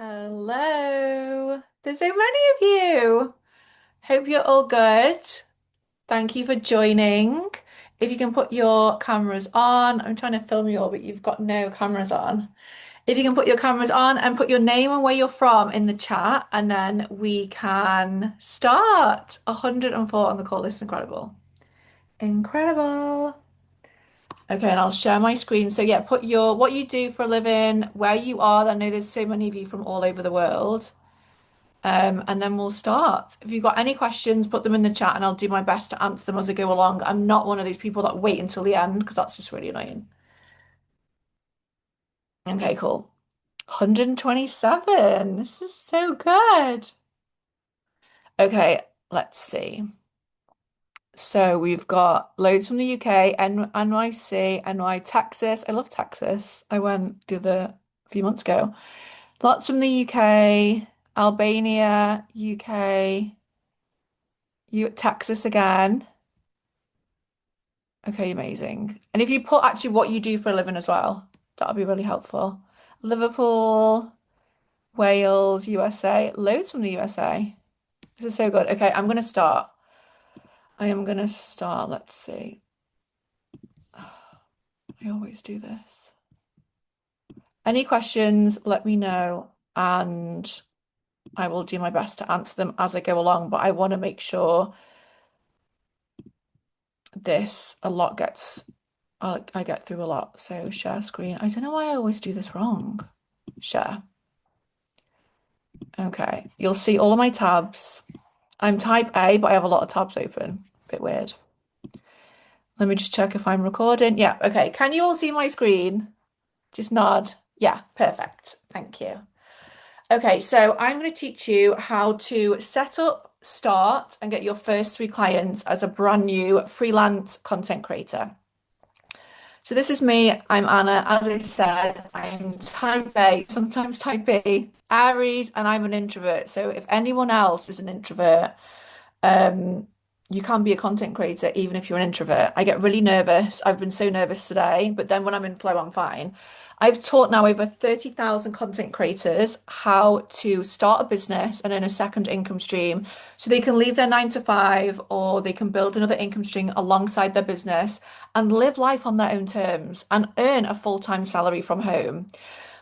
Hello. There's so many of you. Hope you're all good. Thank you for joining. If you can put your cameras on, I'm trying to film you all, but you've got no cameras on. If you can put your cameras on and put your name and where you're from in the chat, and then we can start. 104 on the call. This is incredible. Incredible. Okay, and I'll share my screen. So yeah, put your what you do for a living, where you are. I know there's so many of you from all over the world. And then we'll start. If you've got any questions, put them in the chat and I'll do my best to answer them as I go along. I'm not one of these people that wait until the end because that's just really annoying. Okay, cool. 127. This is so good. Okay, let's see. So we've got loads from the UK, NYC, NY, Texas. I love Texas. I went a few months ago. Lots from the UK, Albania, UK, Texas again. Okay, amazing. And if you put actually what you do for a living as well, that'll be really helpful. Liverpool, Wales, USA, loads from the USA. This is so good. Okay, I'm gonna start. I am gonna start. Let's see. I always do this. Any questions, let me know, and I will do my best to answer them as I go along. But I want to make sure this a lot gets I get through a lot. So share screen. I don't know why I always do this wrong. Share. Okay, you'll see all of my tabs. I'm type A, but I have a lot of tabs open. Bit weird. Let me just check if I'm recording. Yeah, okay. Can you all see my screen? Just nod. Yeah, perfect. Thank you. Okay, so I'm going to teach you how to set up, start, and get your first three clients as a brand new freelance content creator. So this is me. I'm Anna. As I said, I'm type A, sometimes type B, Aries, and I'm an introvert. So if anyone else is an introvert, um, you can be a content creator even if you're an introvert. I get really nervous. I've been so nervous today, but then when I'm in flow, I'm fine. I've taught now over 30,000 content creators how to start a business and earn a second income stream so they can leave their 9 to 5 or they can build another income stream alongside their business and live life on their own terms and earn a full-time salary from home.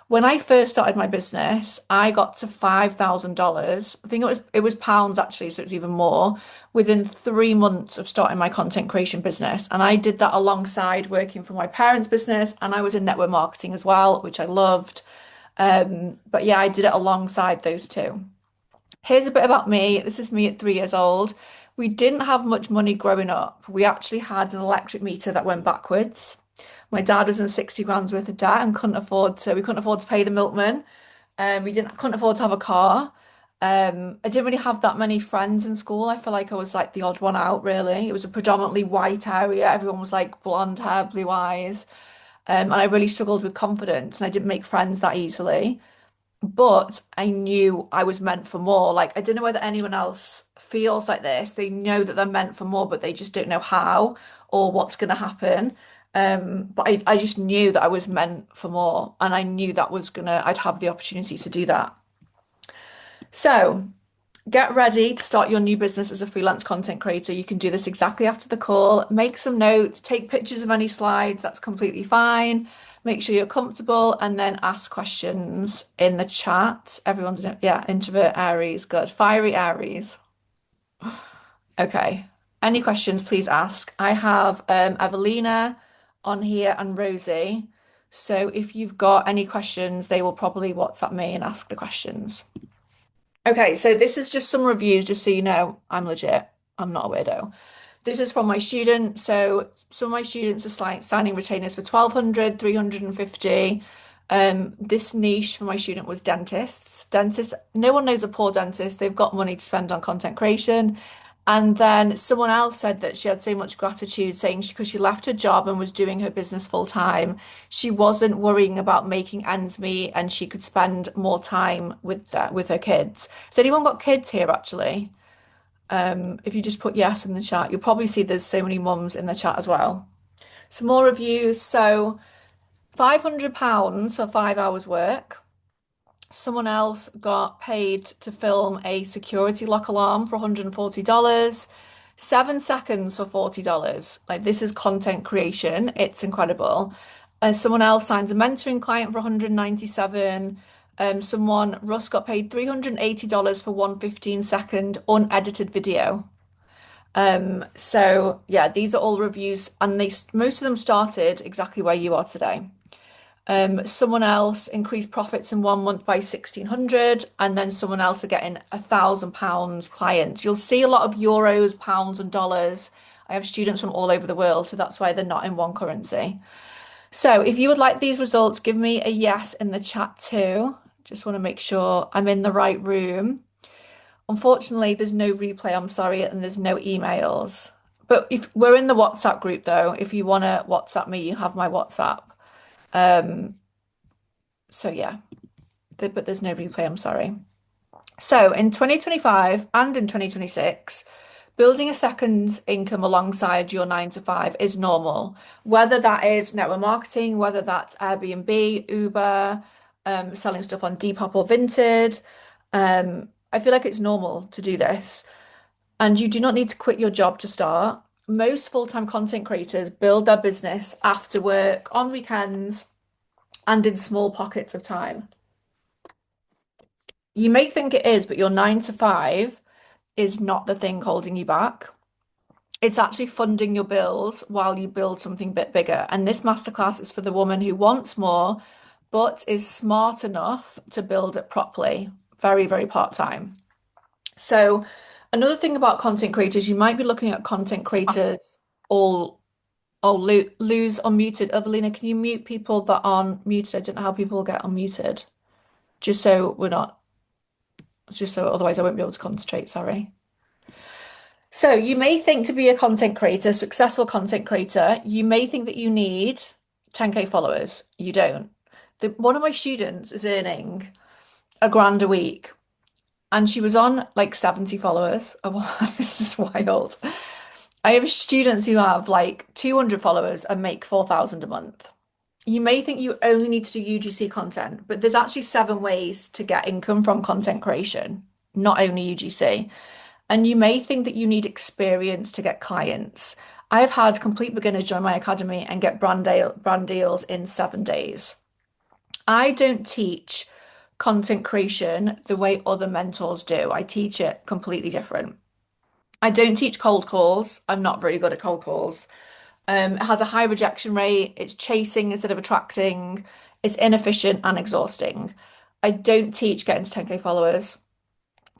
When I first started my business, I got to $5,000. I think it was pounds actually, so it's even more within 3 months of starting my content creation business. And I did that alongside working for my parents' business, and I was in network marketing as well, which I loved. But yeah, I did it alongside those two. Here's a bit about me. This is me at 3 years old. We didn't have much money growing up. We actually had an electric meter that went backwards. My dad was in 60 grand's worth of debt and we couldn't afford to pay the milkman. Couldn't afford to have a car. I didn't really have that many friends in school. I feel like I was like the odd one out, really. It was a predominantly white area. Everyone was like blonde hair, blue eyes. And I really struggled with confidence and I didn't make friends that easily. But I knew I was meant for more. Like, I don't know whether anyone else feels like this. They know that they're meant for more, but they just don't know how or what's going to happen. But I just knew that I was meant for more, and I knew I'd have the opportunity to do that. So get ready to start your new business as a freelance content creator. You can do this exactly after the call. Make some notes, take pictures of any slides, that's completely fine. Make sure you're comfortable and then ask questions in the chat. Yeah, introvert Aries, good. Fiery Aries. Okay. Any questions, please ask. I have Evelina on here and Rosie. So if you've got any questions, they will probably WhatsApp me and ask the questions. Okay, so this is just some reviews, just so you know I'm legit. I'm not a weirdo. This is from my students. So some of my students are signing retainers for 1,200, 350. This niche for my student was dentists. Dentists, no one knows a poor dentist. They've got money to spend on content creation. And then someone else said that she had so much gratitude, saying because she left her job and was doing her business full time, she wasn't worrying about making ends meet and she could spend more time with her kids. Has anyone got kids here actually? If you just put yes in the chat, you'll probably see there's so many mums in the chat as well. Some more reviews. So £500 for 5 hours work. Someone else got paid to film a security lock alarm for $140. 7 seconds for $40. Like this is content creation. It's incredible. Someone else signs a mentoring client for 197. Russ got paid $380 for one 15-second unedited video. So yeah, these are all reviews, and most of them started exactly where you are today. Someone else increased profits in 1 month by 1,600, and then someone else are getting £1,000 clients. You'll see a lot of euros, pounds, and dollars. I have students from all over the world, so that's why they're not in one currency. So if you would like these results, give me a yes in the chat too. Just want to make sure I'm in the right room. Unfortunately, there's no replay, I'm sorry, and there's no emails. But if we're in the WhatsApp group though, if you want to WhatsApp me, you have my WhatsApp. So yeah, but there's no replay, I'm sorry. So in 2025 and in 2026, building a second income alongside your 9 to 5 is normal. Whether that is network marketing, whether that's Airbnb, Uber, selling stuff on Depop or Vinted. I feel like it's normal to do this. And you do not need to quit your job to start. Most full-time content creators build their business after work, on weekends, and in small pockets of time. You may think it is, but your 9 to 5 is not the thing holding you back. It's actually funding your bills while you build something a bit bigger. And this masterclass is for the woman who wants more, but is smart enough to build it properly, very, very part-time. So another thing about content creators, you might be looking at content creators all, oh, lose unmuted. Evelina, can you mute people that aren't muted? I don't know how people get unmuted. Just so we're not, just so otherwise I won't be able to concentrate, sorry. So you may think to be a content creator, successful content creator, you may think that you need 10K followers. You don't. One of my students is earning £1,000 a week, and she was on like 70 followers. Oh, this is wild. I have students who have like 200 followers and make 4,000 a month. You may think you only need to do UGC content, but there's actually 7 ways to get income from content creation, not only UGC. And you may think that you need experience to get clients. I have had complete beginners join my academy and get brand deals in 7 days. I don't teach content creation the way other mentors do. I teach it completely different. I don't teach cold calls. I'm not very good at cold calls. It has a high rejection rate. It's chasing instead of attracting. It's inefficient and exhausting. I don't teach getting to 10K followers.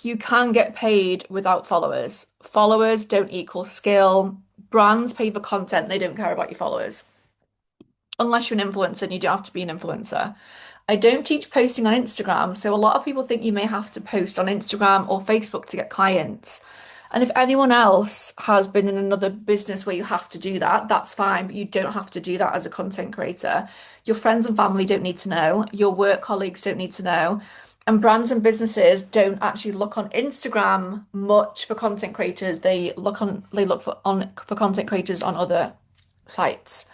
You can get paid without followers. Followers don't equal skill. Brands pay for content. They don't care about your followers. Unless you're an influencer and you don't have to be an influencer. I don't teach posting on Instagram, so a lot of people think you may have to post on Instagram or Facebook to get clients. And if anyone else has been in another business where you have to do that, that's fine, but you don't have to do that as a content creator. Your friends and family don't need to know. Your work colleagues don't need to know. And brands and businesses don't actually look on Instagram much for content creators. They look for content creators on other sites.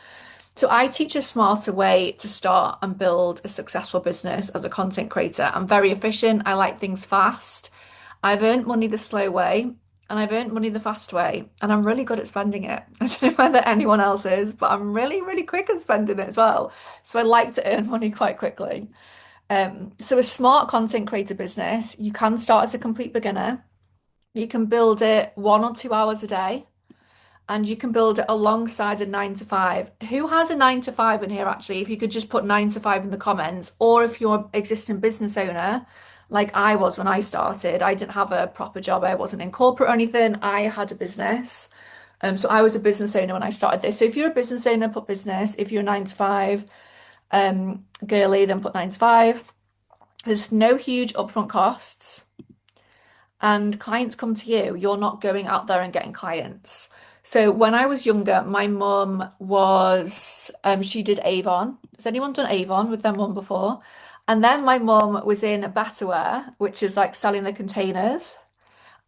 So I teach a smarter way to start and build a successful business as a content creator. I'm very efficient. I like things fast. I've earned money the slow way and I've earned money the fast way. And I'm really good at spending it. I don't know whether anyone else is, but I'm really, really quick at spending it as well. So I like to earn money quite quickly. So a smart content creator business, you can start as a complete beginner. You can build it 1 or 2 hours a day. And you can build it alongside a 9 to 5. Who has a 9 to 5 in here, actually? If you could just put 9 to 5 in the comments, or if you're an existing business owner, like I was when I started, I didn't have a proper job. I wasn't in corporate or anything. I had a business. So I was a business owner when I started this. So if you're a business owner, put business. If you're a 9 to 5, girly, then put 9 to 5. There's no huge upfront costs, and clients come to you. You're not going out there and getting clients. So when I was younger, my mum she did Avon. Has anyone done Avon with their mum before? And then my mum was in Betterware, which is like selling the containers.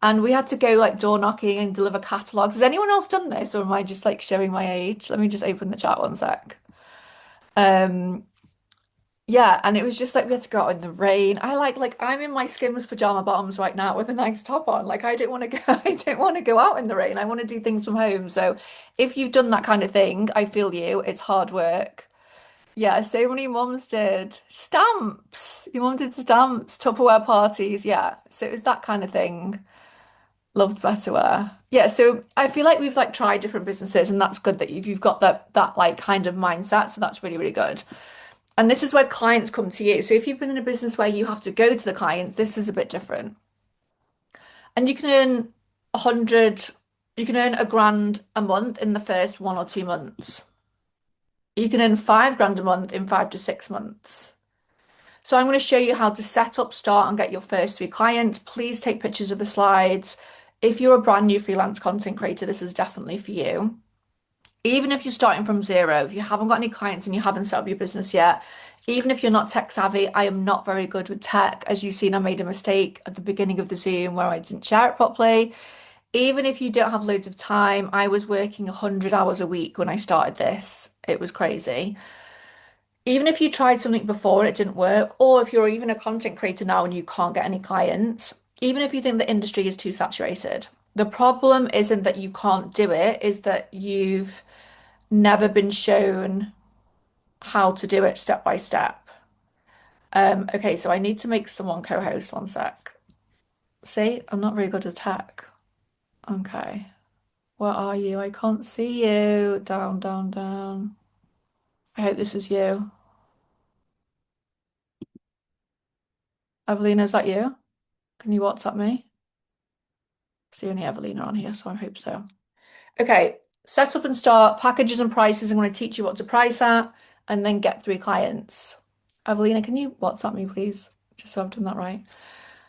And we had to go like door knocking and deliver catalogs. Has anyone else done this, or am I just like showing my age? Let me just open the chat one sec. Um, Yeah, and it was just like we had to go out in the rain. I like I'm in my Skims pajama bottoms right now with a nice top on. Like I don't want to go I don't want to go out in the rain. I want to do things from home. So if you've done that kind of thing, I feel you. It's hard work. Yeah, so many mums did. Stamps. Your mum did stamps, Tupperware parties. Yeah. So it was that kind of thing. Loved Betterware. Yeah, so I feel like we've like tried different businesses and that's good that you've got that like kind of mindset. So that's really, really good. And this is where clients come to you. So if you've been in a business where you have to go to the clients, this is a bit different. And you can earn 100, you can earn a grand a month in the first 1 or 2 months. You can earn 5 grand a month in 5 to 6 months. So I'm going to show you how to set up, start, and get your first 3 clients. Please take pictures of the slides. If you're a brand new freelance content creator, this is definitely for you. Even if you're starting from zero, if you haven't got any clients and you haven't set up your business yet, even if you're not tech savvy, I am not very good with tech. As you've seen, I made a mistake at the beginning of the Zoom where I didn't share it properly. Even if you don't have loads of time, I was working 100 hours a week when I started this. It was crazy. Even if you tried something before and it didn't work, or if you're even a content creator now and you can't get any clients, even if you think the industry is too saturated, the problem isn't that you can't do it, is that you've never been shown how to do it step by step. Okay, so I need to make someone co-host 1 sec. See, I'm not very good with tech. Okay, where are you? I can't see you. Down, down, down. I hope this is you. Evelina, is that you? Can you WhatsApp me? It's the only Evelina on here, so I hope so. Okay, set up and start packages and prices. I'm going to teach you what to price at and then get 3 clients. Evelina, can you WhatsApp me, please? Just so I've done that right.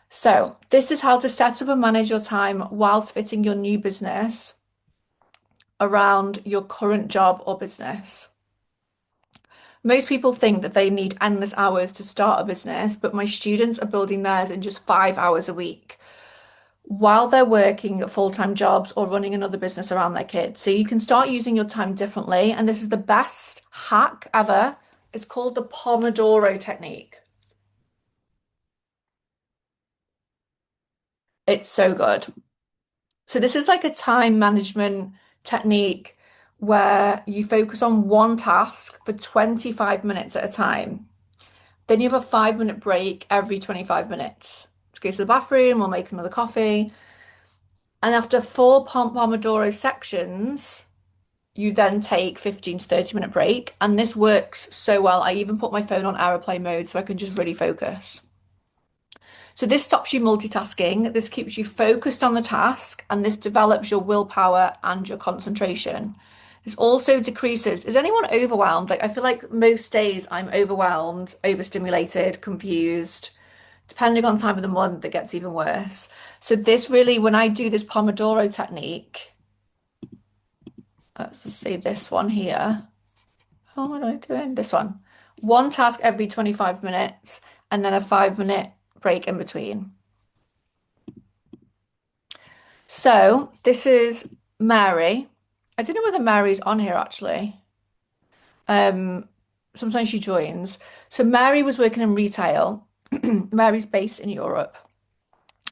So, this is how to set up and manage your time whilst fitting your new business around your current job or business. Most people think that they need endless hours to start a business, but my students are building theirs in just 5 hours a week while they're working at full-time jobs or running another business around their kids. So you can start using your time differently. And this is the best hack ever. It's called the Pomodoro technique. It's so good. So this is like a time management technique where you focus on one task for 25 minutes at a time. Then you have a 5 minute break every 25 minutes to go to the bathroom or make another coffee. And after four Pomodoro sections, you then take 15 to 30 minute break. And this works so well. I even put my phone on airplane mode so I can just really focus. So this stops you multitasking, this keeps you focused on the task, and this develops your willpower and your concentration. This also decreases. Is anyone overwhelmed? Like I feel like most days I'm overwhelmed, overstimulated, confused. Depending on time of the month, it gets even worse. So this really, when I do this Pomodoro technique, let's see this one here. Oh, what am I doing? This one. One task every 25 minutes and then a 5 minute break in between. So this is Mary. I don't know whether Mary's on here actually. Um, Sometimes she joins. So Mary was working in retail. Mary's based in Europe,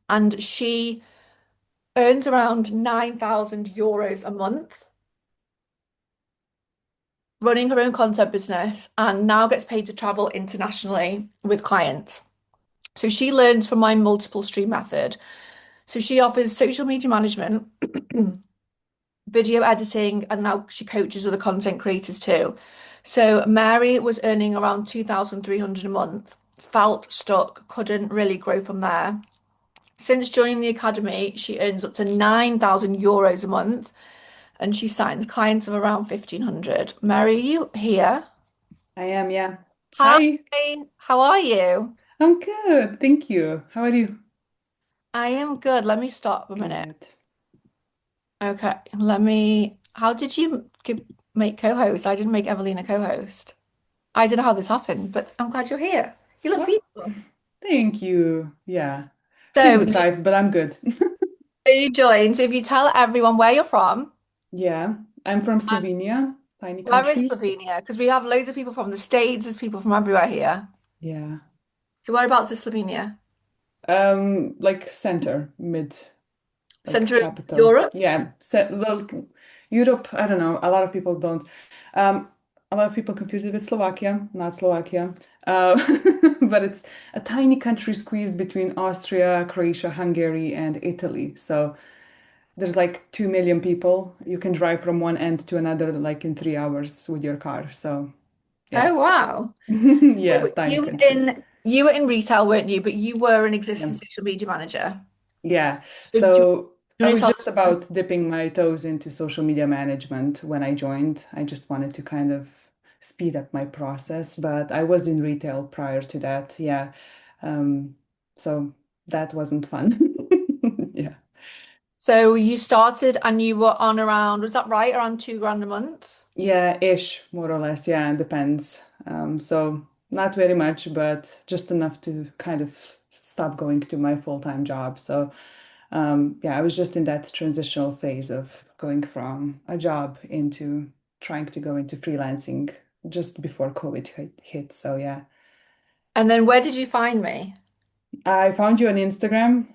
and she earns around 9,000 euros a month running her own content business and now gets paid to travel internationally with clients. So she learns from my multiple stream method. So she offers social media management, video editing, and now she coaches other content creators too. So Mary was earning around 2,300 a month, felt stuck, couldn't really grow from there. Since joining the academy, she earns up to 9,000 euros a month and she signs clients of around 1,500. Mary, are you here? I am, yeah. Hi, Hi, how are you? I'm good. Thank you. How are you? I am good. Let me stop a minute. Good. Okay, how did you make co-host? I didn't make Evelina co-host. I don't know how this happened, but I'm glad you're here. You look Well, beautiful. thank you. Yeah. So Sleep deprived, but I'm good. you joined. So if you tell everyone where you're from, Yeah. I'm from and Slovenia, tiny where is country. Slovenia? Because we have loads of people from the States, there's people from everywhere here. Yeah. So whereabouts is Slovenia? Like center, mid, like Centre of capital. Europe? Yeah. Well, Europe, I don't know. A lot of people don't. Um, a lot of people confuse it with Slovakia, not Slovakia. Uh, but it's a tiny country squeezed between Austria, Croatia, Hungary, and Italy. So there's like 2 million people. You can drive from one end to another like in 3 hours with your car. So yeah. Oh wow. Yeah, So tiny country. you were in retail, weren't you? But you were an Yeah. existing social media manager. Yeah. So do So you I want to was tell just about dipping my toes into social media management when I joined. I just wanted to kind of speed up my process, but I was in retail prior to that. Yeah. Um, so that wasn't fun. Yeah. so you started and you were on around, was that right? Around 2 grand a month? Yeah, ish, more or less. Yeah, it depends. So not very much, but just enough to kind of stop going to my full-time job. So yeah, I was just in that transitional phase of going from a job into trying to go into freelancing just before COVID hit. So yeah. And then where did you find me? I found you on Instagram.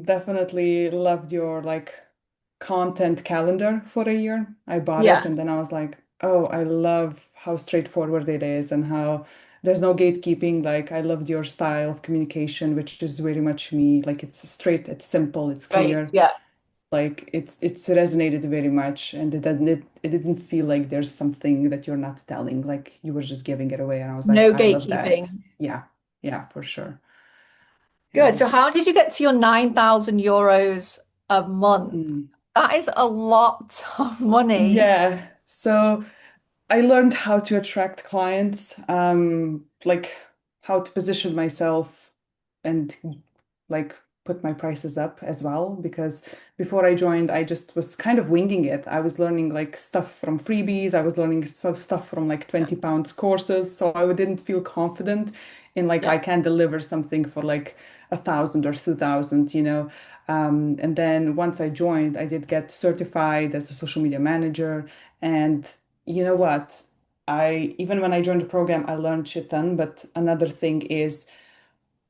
Definitely loved your like content calendar for a year. I bought it Yeah, and then I was like, oh, I love how straightforward it is and how there's no gatekeeping. Like I loved your style of communication, which is very much me. Like it's straight, it's simple, it's right. clear. Yeah. Like it's resonated very much and it didn't feel like there's something that you're not telling. Like you were just giving it away. And I was like, No I love that. gatekeeping. Yeah. Yeah, for sure. Good. Yeah. So how did you get to your 9,000 euros a month? Mm. That is a lot of money. Yeah. So I learned how to attract clients, like how to position myself and like put my prices up as well. Because before I joined, I just was kind of winging it. I was learning like stuff from freebies. I was learning stuff from like Yeah. 20 pounds courses. So I didn't feel confident in like Yeah. I can deliver something for like 1,000 or 2,000, you know. And then once I joined, I did get certified as a social media manager. And you know what? I even when I joined the program, I learned shit ton. But another thing is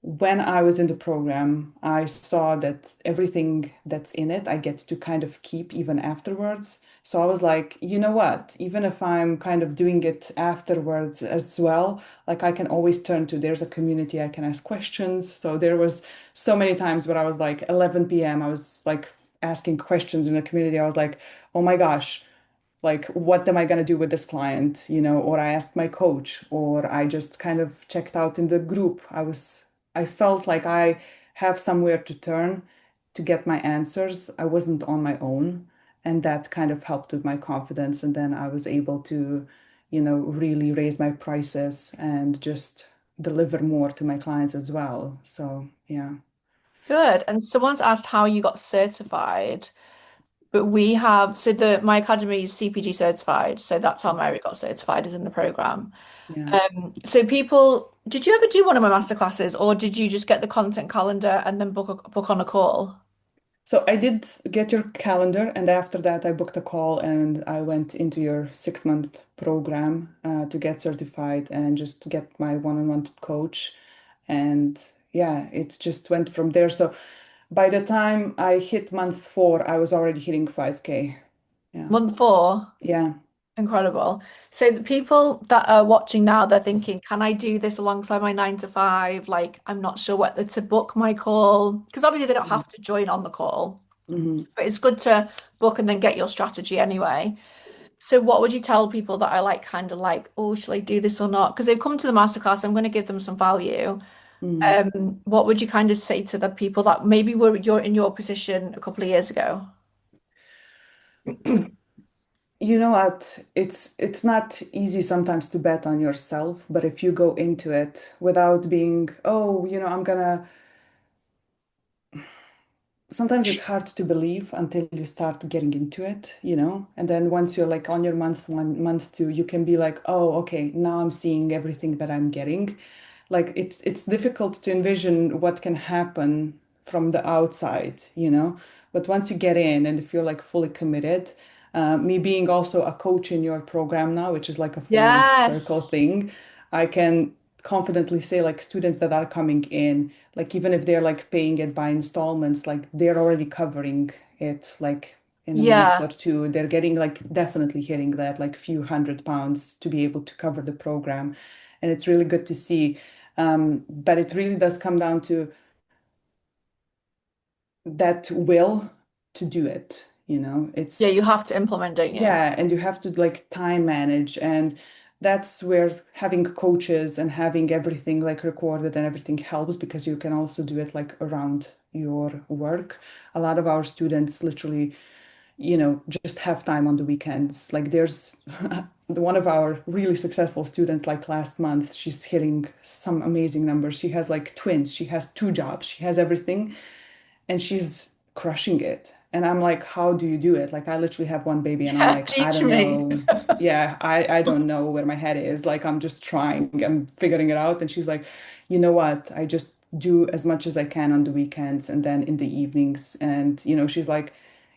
when I was in the program, I saw that everything that's in it, I get to kind of keep even afterwards. So I was like, you know what? Even if I'm kind of doing it afterwards as well, like I can always turn to, there's a community I can ask questions. So there was so many times where I was like 11 p.m., I was like asking questions in the community. I was like, oh my gosh, like what am I going to do with this client, you know, or I asked my coach, or I just kind of checked out in the group. I felt like I have somewhere to turn to get my answers. I wasn't on my own, and that kind of helped with my confidence. And then I was able to, you know, really raise my prices and just deliver more to my clients as well. So yeah. Good. And someone's asked how you got certified, but we have, so my academy is CPG certified. So that's how Mary got certified is in the program. Yeah. So did you ever do one of my masterclasses or did you just get the content calendar and then book on a call? So I did get your calendar, and after that, I booked a call and I went into your 6 month program to get certified and just get my one-on-one coach. And yeah, it just went from there. So by the time I hit month 4, I was already hitting 5K. Yeah. Month four. Yeah. Incredible. So the people that are watching now, they're thinking, can I do this alongside my 9 to 5? Like, I'm not sure whether to book my call because obviously they don't have to join on the call, Mhm. but it's good to book and then get your strategy anyway. So what would you tell people that are like kind of like, oh, shall I do this or not? Because they've come to the masterclass, I'm going to give them some value. Mhm. What would you kind of say to the people that maybe were you're in your position a couple of years ago? You know what? It's not easy sometimes to bet on yourself, but if you go into it without being, oh, you know, I'm gonna sometimes it's hard to believe until you start getting into it, you know? And then once you're like on your month 1, month 2, you can be like, oh, okay, now I'm seeing everything that I'm getting. Like it's difficult to envision what can happen from the outside, you know? But once you get in and if you're like fully committed, me being also a coach in your program now, which is like a 4 month circle Yes. thing, I can confidently say like students that are coming in, like even if they're like paying it by installments, like they're already covering it like in a month or Yeah. two. They're getting like definitely hitting that like few £100 to be able to cover the program. And it's really good to see. But it really does come down to that will to do it, you know. Yeah, It's you have to implement, don't you? yeah, and you have to like time manage, and that's where having coaches and having everything like recorded and everything helps because you can also do it like around your work. A lot of our students literally, just have time on the weekends. Like there's one of our really successful students, like last month, she's hitting some amazing numbers. She has like twins, she has two jobs, she has everything, and she's crushing it. And I'm like, how do you do it? Like, I literally have one baby, and I'm Yeah, like, I teach don't me. know. Yeah, I don't know where my head is. Like, I'm just trying, I'm figuring it out. And she's like, you know what? I just do as much as I can on the weekends and then in the evenings. And, she's like,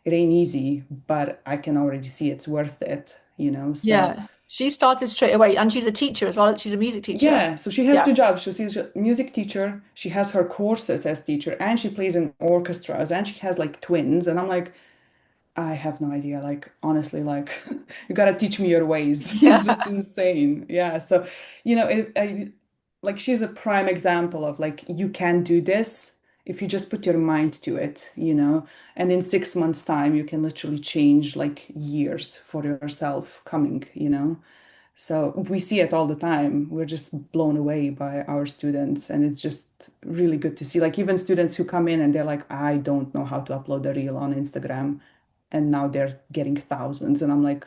it ain't easy, but I can already see it's worth it, So, Yeah. She started straight away, and she's a teacher as well. She's a music teacher. yeah, so she has Yeah. two jobs. So she's a music teacher, she has her courses as teacher, and she plays in orchestras, and she has like twins. And I'm like, I have no idea. Like, honestly, like, you gotta teach me your ways. It's just Yeah. insane. Yeah. So, like, she's a prime example of like, you can do this if you just put your mind to it. And in 6 months' time, you can literally change like years for yourself coming. So we see it all the time. We're just blown away by our students, and it's just really good to see. Like even students who come in and they're like, I don't know how to upload a reel on Instagram, and now they're getting thousands, and I'm like,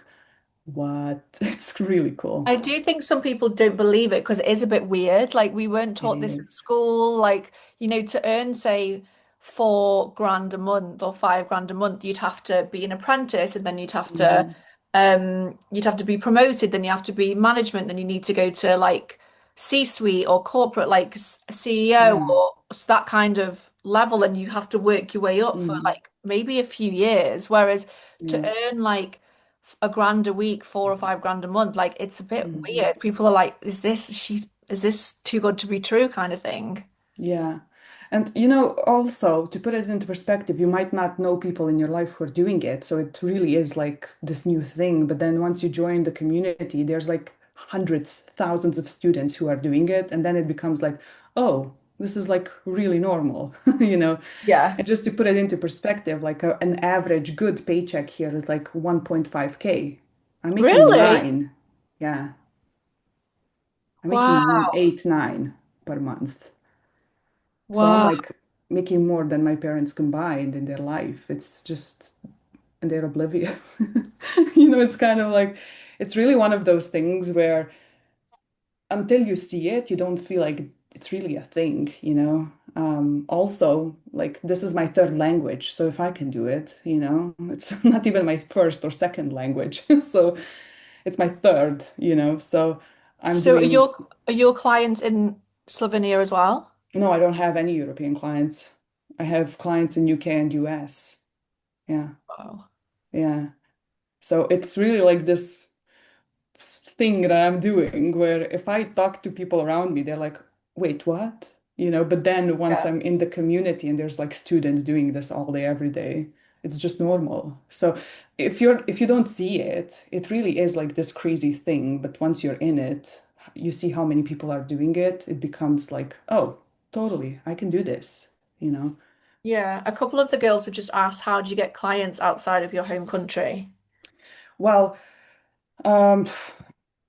what? It's really cool. I do think some people don't believe it because it is a bit weird. Like we weren't It taught this at is. school. Like, to earn, say, 4 grand a month or 5 grand a month, you'd have to be an apprentice and then Mhm. you'd have to be promoted, then you have to be management, then you need to go to like C-suite or corporate, like CEO Yeah. or that kind of level, and you have to work your way up for Mhm. like maybe a few years. Whereas to Yeah. earn like a grand a week, 4 or 5 grand a month, like it's a bit Mhm. weird. People are like, is this too good to be true kind of thing? Yeah. And also to put it into perspective, you might not know people in your life who are doing it. So it really is like this new thing. But then once you join the community, there's like hundreds, thousands of students who are doing it. And then it becomes like, oh, this is like really normal, you know? Yeah. And just to put it into perspective, like an average good paycheck here is like 1.5K. I'm making Really? nine. Yeah. I'm making Wow. 8, 9 per month. So I'm Wow. like making more than my parents combined in their life. It's just, and they're oblivious. It's kind of like, it's really one of those things where until you see it, you don't feel like it's really a thing. Also, like, this is my third language. So if I can do it, it's not even my first or second language. So it's my third. So I'm So doing, are your clients in Slovenia as well? no, I don't have any European clients. I have clients in UK and US. Yeah. Wow. Yeah. So it's really like this thing that I'm doing where if I talk to people around me, they're like, wait, what? But then once Yeah. I'm in the community and there's like students doing this all day, every day, it's just normal. So if you don't see it, it really is like this crazy thing. But once you're in it, you see how many people are doing it. It becomes like, oh, totally, I can do this. Yeah. A couple of the girls have just asked, how do you get clients outside of your home country? Well, um,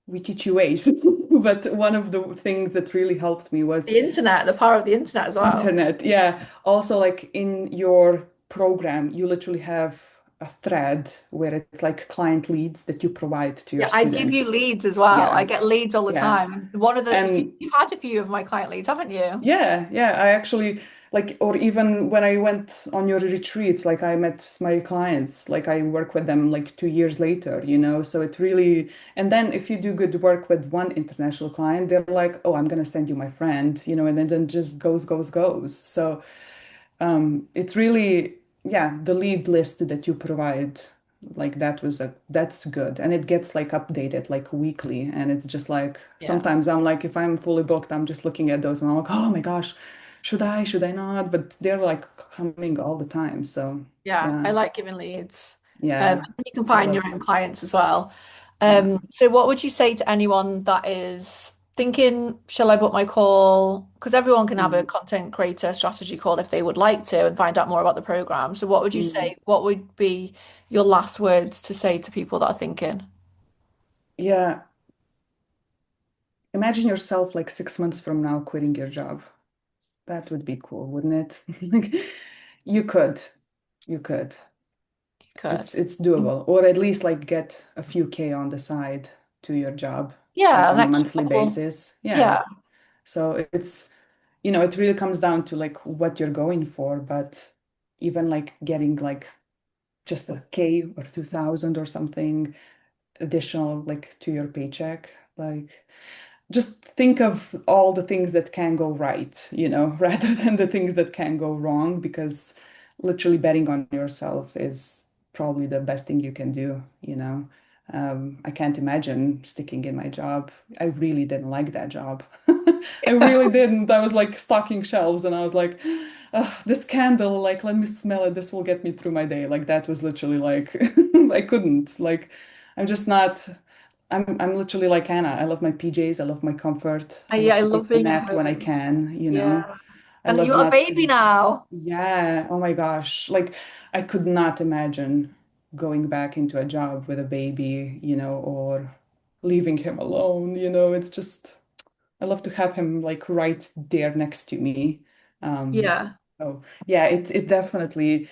we teach you ways. But one of the things that really helped me was The internet, the power of the internet as well. internet. Yeah. Also, like in your program, you literally have a thread where it's like client leads that you provide to your Yeah, I give you students. leads as well. I Yeah. get leads all the Yeah. time. One of And you've had a few of my client leads, haven't you? yeah, yeah, I actually like, or even when I went on your retreats, like I met my clients, like I work with them like 2 years later. So it really, and then if you do good work with one international client, they're like, oh, I'm gonna send you my friend, and then just goes, goes, goes. So it's really, yeah, the lead list that you provide Like that's good. And it gets like updated like weekly. And it's just like Yeah. sometimes I'm like, if I'm fully booked, I'm just looking at those and I'm like, oh my gosh, should I not? But they're like coming all the time. So Yeah, I yeah, like giving leads. yeah, And you can I find love your own clients as well. yeah. So what would you say to anyone that is thinking, shall I book my call? Because everyone can have a Mm, content creator strategy call if they would like to and find out more about the program. So what would you mm. say? What would be your last words to say to people that are thinking? Yeah. Imagine yourself like 6 months from now quitting your job. That would be cool, wouldn't it? Like you could, you could. You could. It's doable, or at least like get a few K on the side to your job, Yeah, like an on a extra monthly couple. basis. Yeah. Yeah. So it's, it really comes down to like what you're going for, but even like getting like just a K or 2,000 or something additional like to your paycheck, like just think of all the things that can go right, rather than the things that can go wrong, because literally betting on yourself is probably the best thing you can do. I can't imagine sticking in my job. I really didn't like that job. I really didn't. I was like stocking shelves and I was like, "Ugh, this candle, like, let me smell it. This will get me through my day." Like, that was literally like, I couldn't. Like, I'm just not. I'm literally like Anna. I love my PJs. I love my comfort. I Yeah, love I to take love a being at nap when I home. can. Yeah. I And you love got a not baby to. now. Yeah. Oh my gosh. Like I could not imagine going back into a job with a baby, or leaving him alone. It's just I love to have him like right there next to me. Um, Yeah. so yeah, it definitely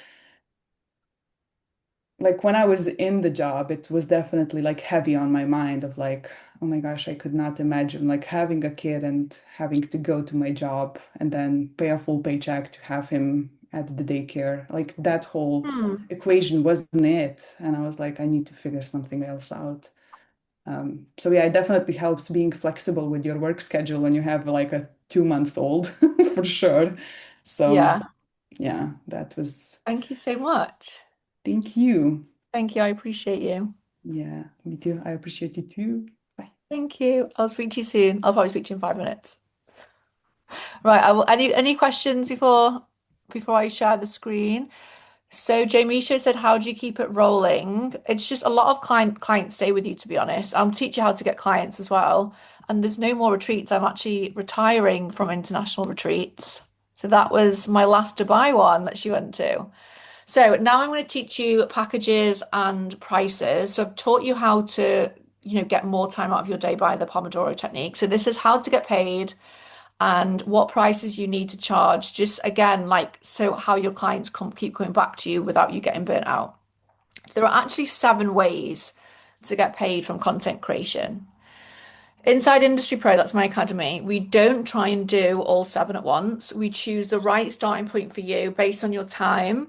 like when I was in the job, it was definitely like heavy on my mind of like, oh my gosh, I could not imagine like having a kid and having to go to my job and then pay a full paycheck to have him at the daycare. Like that whole Hmm. equation wasn't it. And I was like, I need to figure something else out. So yeah, it definitely helps being flexible with your work schedule when you have like a 2 month old for sure. So Yeah. yeah, that was, Thank you so much. thank you. Thank you. I appreciate you. Yeah, me too. I appreciate you too. Bye. Thank you. I'll speak to you soon. I'll probably speak to you in 5 minutes. Right. I will. Any questions before I share the screen? So Jamisha said, "How do you keep it rolling?" It's just a lot of clients stay with you, to be honest. I'll teach you how to get clients as well. And there's no more retreats. I'm actually retiring from international retreats. So that was my last Dubai one that she went to. So now I'm going to teach you packages and prices. So I've taught you how to, get more time out of your day by the Pomodoro technique. So this is how to get paid and what prices you need to charge. Just again, like so how your clients keep coming back to you without you getting burnt out. There are actually 7 ways to get paid from content creation. Inside Industry Pro, that's my academy. We don't try and do all 7 at once. We choose the right starting point for you based on your time.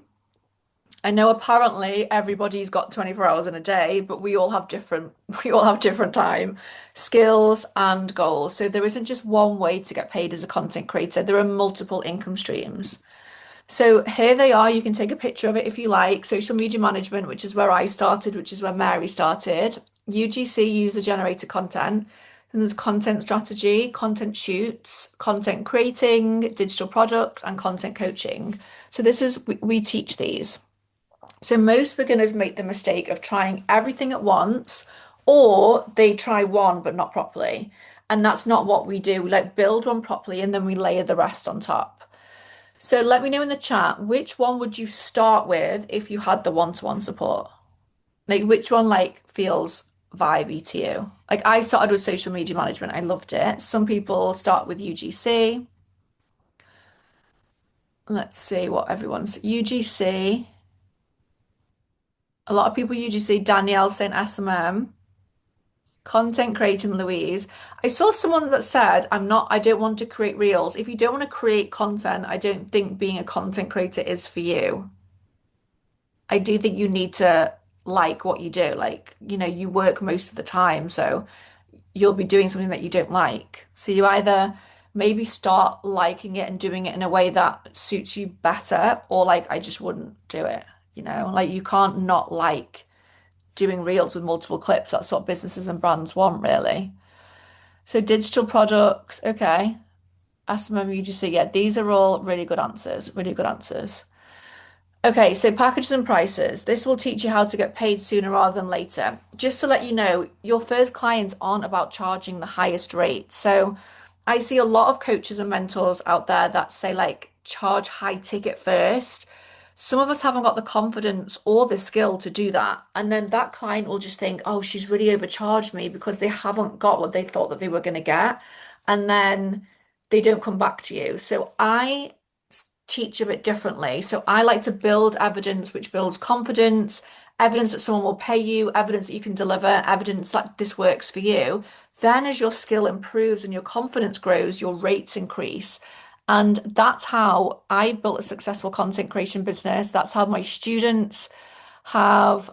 I know apparently everybody's got 24 hours in a day, but we all have different we all have different time, skills and goals. So there isn't just one way to get paid as a content creator. There are multiple income streams. So here they are. You can take a picture of it if you like. Social media management, which is where I started, which is where Mary started. UGC, user generated content. And there's content strategy, content shoots, content creating, digital products, and content coaching. So this is we teach these. So most beginners make the mistake of trying everything at once, or they try one but not properly. And that's not what we do. We like build one properly and then we layer the rest on top. So let me know in the chat, which one would you start with if you had the one-to-one support? Like which one like feels vibey to you? Like I started with social media management. I loved it. Some people start with UGC. Let's see what everyone's UGC. A lot of people UGC. Danielle saying SMM. Content creating Louise. I saw someone that said, I don't want to create reels. If you don't want to create content, I don't think being a content creator is for you. I do think you need to like what you do. Like, you work most of the time, so you'll be doing something that you don't like. So you either maybe start liking it and doing it in a way that suits you better, or like, I just wouldn't do it. Like, you can't not like. doing reels with multiple clips. That's what businesses and brands want, really. So digital products, okay. SMM, UGC, yeah, these are all really good answers, really good answers. Okay, so packages and prices. This will teach you how to get paid sooner rather than later. Just to let you know, your first clients aren't about charging the highest rate. So I see a lot of coaches and mentors out there that say, like, charge high ticket first. Some of us haven't got the confidence or the skill to do that. And then that client will just think, oh, she's really overcharged me because they haven't got what they thought that they were going to get. And then they don't come back to you. So I teach a bit differently. So I like to build evidence which builds confidence, evidence that someone will pay you, evidence that you can deliver, evidence that this works for you. Then, as your skill improves and your confidence grows, your rates increase. And that's how I built a successful content creation business. That's how my students have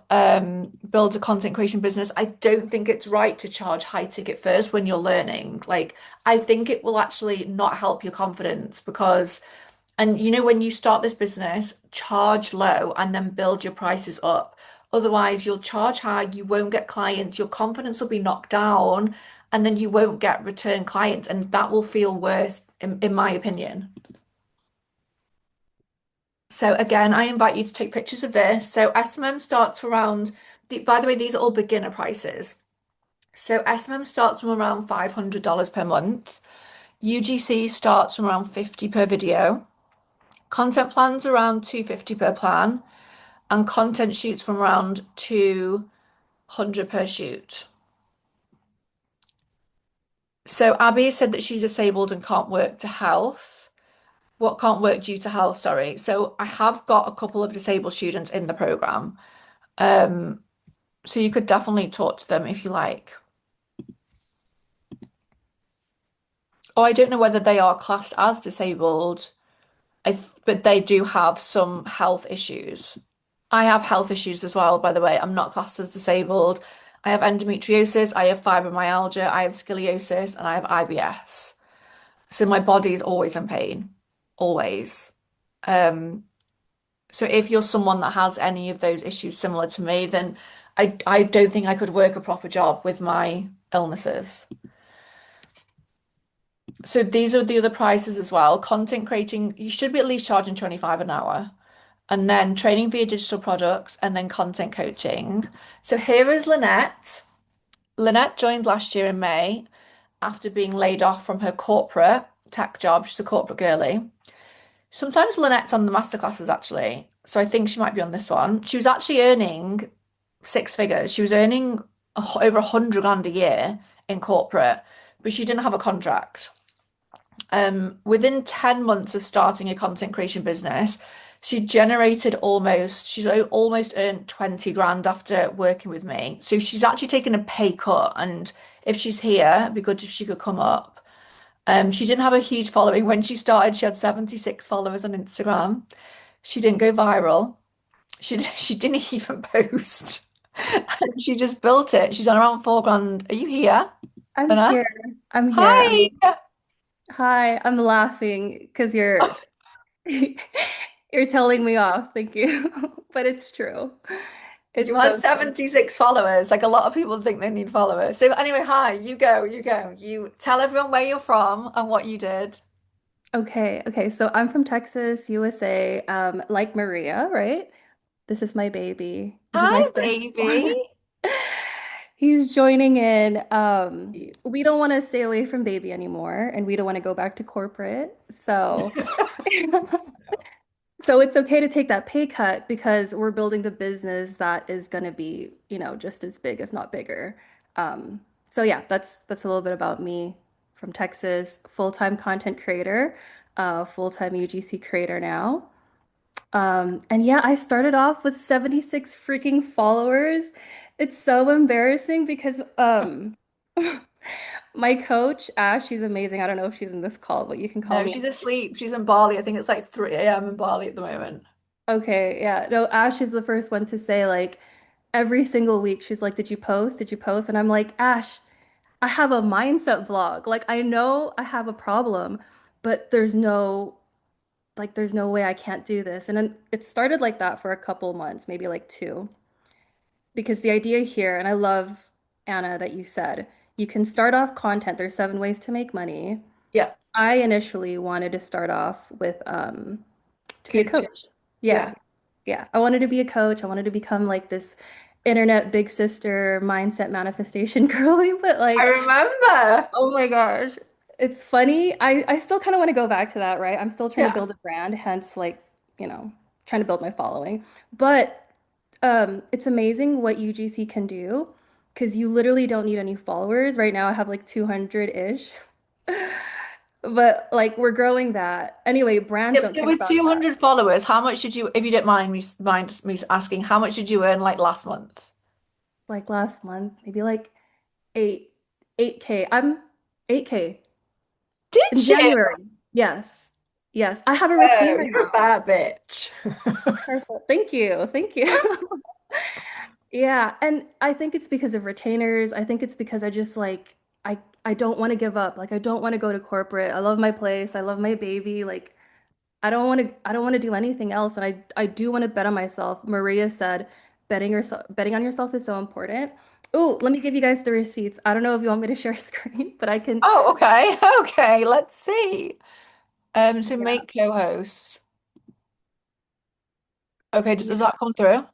built a content creation business. I don't think it's right to charge high ticket first when you're learning. Like, I think it will actually not help your confidence because and when you start this business, charge low and then build your prices up. Otherwise, you'll charge high, you won't get clients, your confidence will be knocked down, and then you won't get return clients. And that will feel worse, in my opinion. So, again, I invite you to take pictures of this. So, SMM starts around, by the way, these are all beginner prices. So, SMM starts from around $500 per month. UGC starts from around 50 per video. Content plans around 250 per plan, and content shoots from around 200 per shoot. So Abby said that she's disabled and can't work to health. What can't work due to health? Sorry. So I have got a couple of disabled students in the program. Um, so you could definitely talk to them if you like. Or I don't know whether they are classed as disabled, but they do have some health issues. I have health issues as well, by the way. I'm not classed as disabled. I have endometriosis, I have fibromyalgia, I have scoliosis, and I have IBS. So my body is always in pain, always. Um, so if you're someone that has any of those issues similar to me, then I don't think I could work a proper job with my illnesses. So these are the other prices as well. Content creating, you should be at least charging 25 an hour. And then training via digital products, and then content coaching. So here is Lynette. Lynette joined last year in May after being laid off from her corporate tech job. She's a corporate girly. Sometimes Lynette's on the masterclasses actually. So I think she might be on this one. She was actually earning six figures. She was earning over 100 grand a year in corporate, but she didn't have a contract. Within 10 months of starting a content creation business, she's almost earned 20 grand after working with me. So she's actually taken a pay cut. And if she's here, it'd be good if she could come up. She didn't have a huge following when she started. She had 76 followers on Instagram. She didn't go viral. She didn't even post. And she just built it. She's on around 4 grand. Are you here, I'm Anna? here. I'm here. Hi. Hi. I'm laughing because you're telling me off. Thank you. But it's true. You It's had so true. 76 followers. Like a lot of people think they need followers. So anyway, hi, you go, you go. You tell everyone where you're from and what you did. Okay. Okay. So I'm from Texas, USA. Like Maria, right? This is my baby. This is my Hi, baby. firstborn. He's joining in. We don't want to stay away from baby anymore, and we don't want to go back to corporate. So So it's okay to take that pay cut because we're building the business that is going to be, just as big, if not bigger. Um, so yeah, that's a little bit about me from Texas, full-time content creator, full-time UGC creator now. And yeah, I started off with 76 freaking followers. It's so embarrassing because my coach, Ash, she's amazing. I don't know if she's in this call, but you can call No, me. she's asleep. She's in Bali. I think it's like 3 a.m. in Bali at the moment. Okay, yeah. No, Ash is the first one to say like every single week she's like, "Did you post? Did you post?" And I'm like, "Ash, I have a mindset blog. Like I know I have a problem, but there's no way I can't do this." And then it started like that for a couple months, maybe like two. because the idea here, and I love Anna that you said, you can start off content. There's 7 ways to make money. Yeah. I initially wanted to start off with to be a Coaching. coach. Yeah. Yeah. Yeah. I wanted to be a coach. I wanted to become like this internet big sister mindset manifestation girly, but I like, remember. oh my gosh. It's funny. I still kind of want to go back to that, right? I'm still trying to Yeah. build a brand, hence like, trying to build my following. But it's amazing what UGC can do because you literally don't need any followers. Right now I have like 200-ish. But like we're growing that. Anyway, brands If don't there care were about that. 200 followers, how much did you, if you don't mind me asking, how much did you earn like last month? Like last month, maybe like eight, 8K. I'm 8K in Did you? January. Yes. Yes. I have a Oh, retainer you're a now. bad bitch. Perfect. Thank you. Thank you. Yeah, and I think it's because of retainers. I think it's because I just like I don't want to give up. Like I don't want to go to corporate. I love my place. I love my baby. Like I don't want to do anything else. And I do want to bet on myself. Maria said betting on yourself is so important. Oh, let me give you guys the receipts. I don't know if you want me to share screen, but I can. Oh, okay. Okay, let's see. So Yeah. make co-host. Okay, does Yeah. that come through?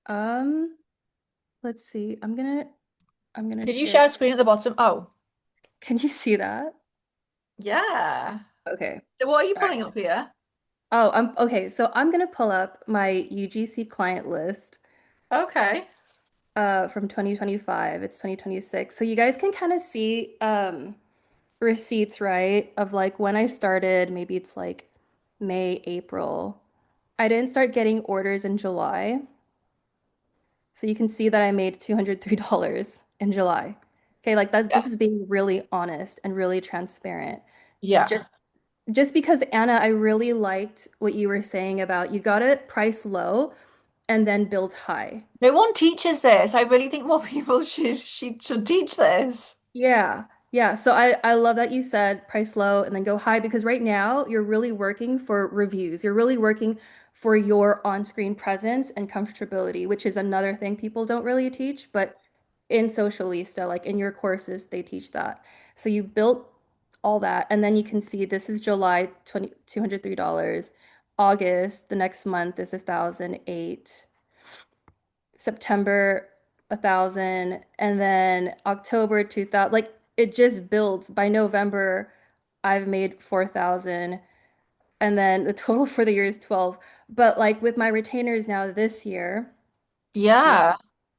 Um, let's see. I'm gonna Can you share. share screen at the bottom? Oh, Can you see that? yeah. Okay. So what are you All right. pulling up here? Oh, I'm okay. So I'm gonna pull up my UGC client list Okay. from 2025. It's 2026. So you guys can kind of see receipts, right? Of like when I started, maybe it's like May, April. I didn't start getting orders in July. So you can see that I made $203 in July. Okay, like that this Yeah. is being really honest and really transparent. Yeah. Just just because Anna, I really liked what you were saying about you gotta price low and then build high. No one teaches this. I really think more people should teach this. Yeah. Yeah. So I love that you said price low and then go high because right now you're really working for reviews. You're really working for your on-screen presence and comfortability, which is another thing people don't really teach, but in Socialista, like in your courses, they teach that. So you built all that and then you can see this is July 20, $203. August, the next month is 1,008. September 1,000, and then October 2,000. Like it just builds. By November, I've made 4,000, and then the total for the year is 12. But like with my retainers now this year, Yeah.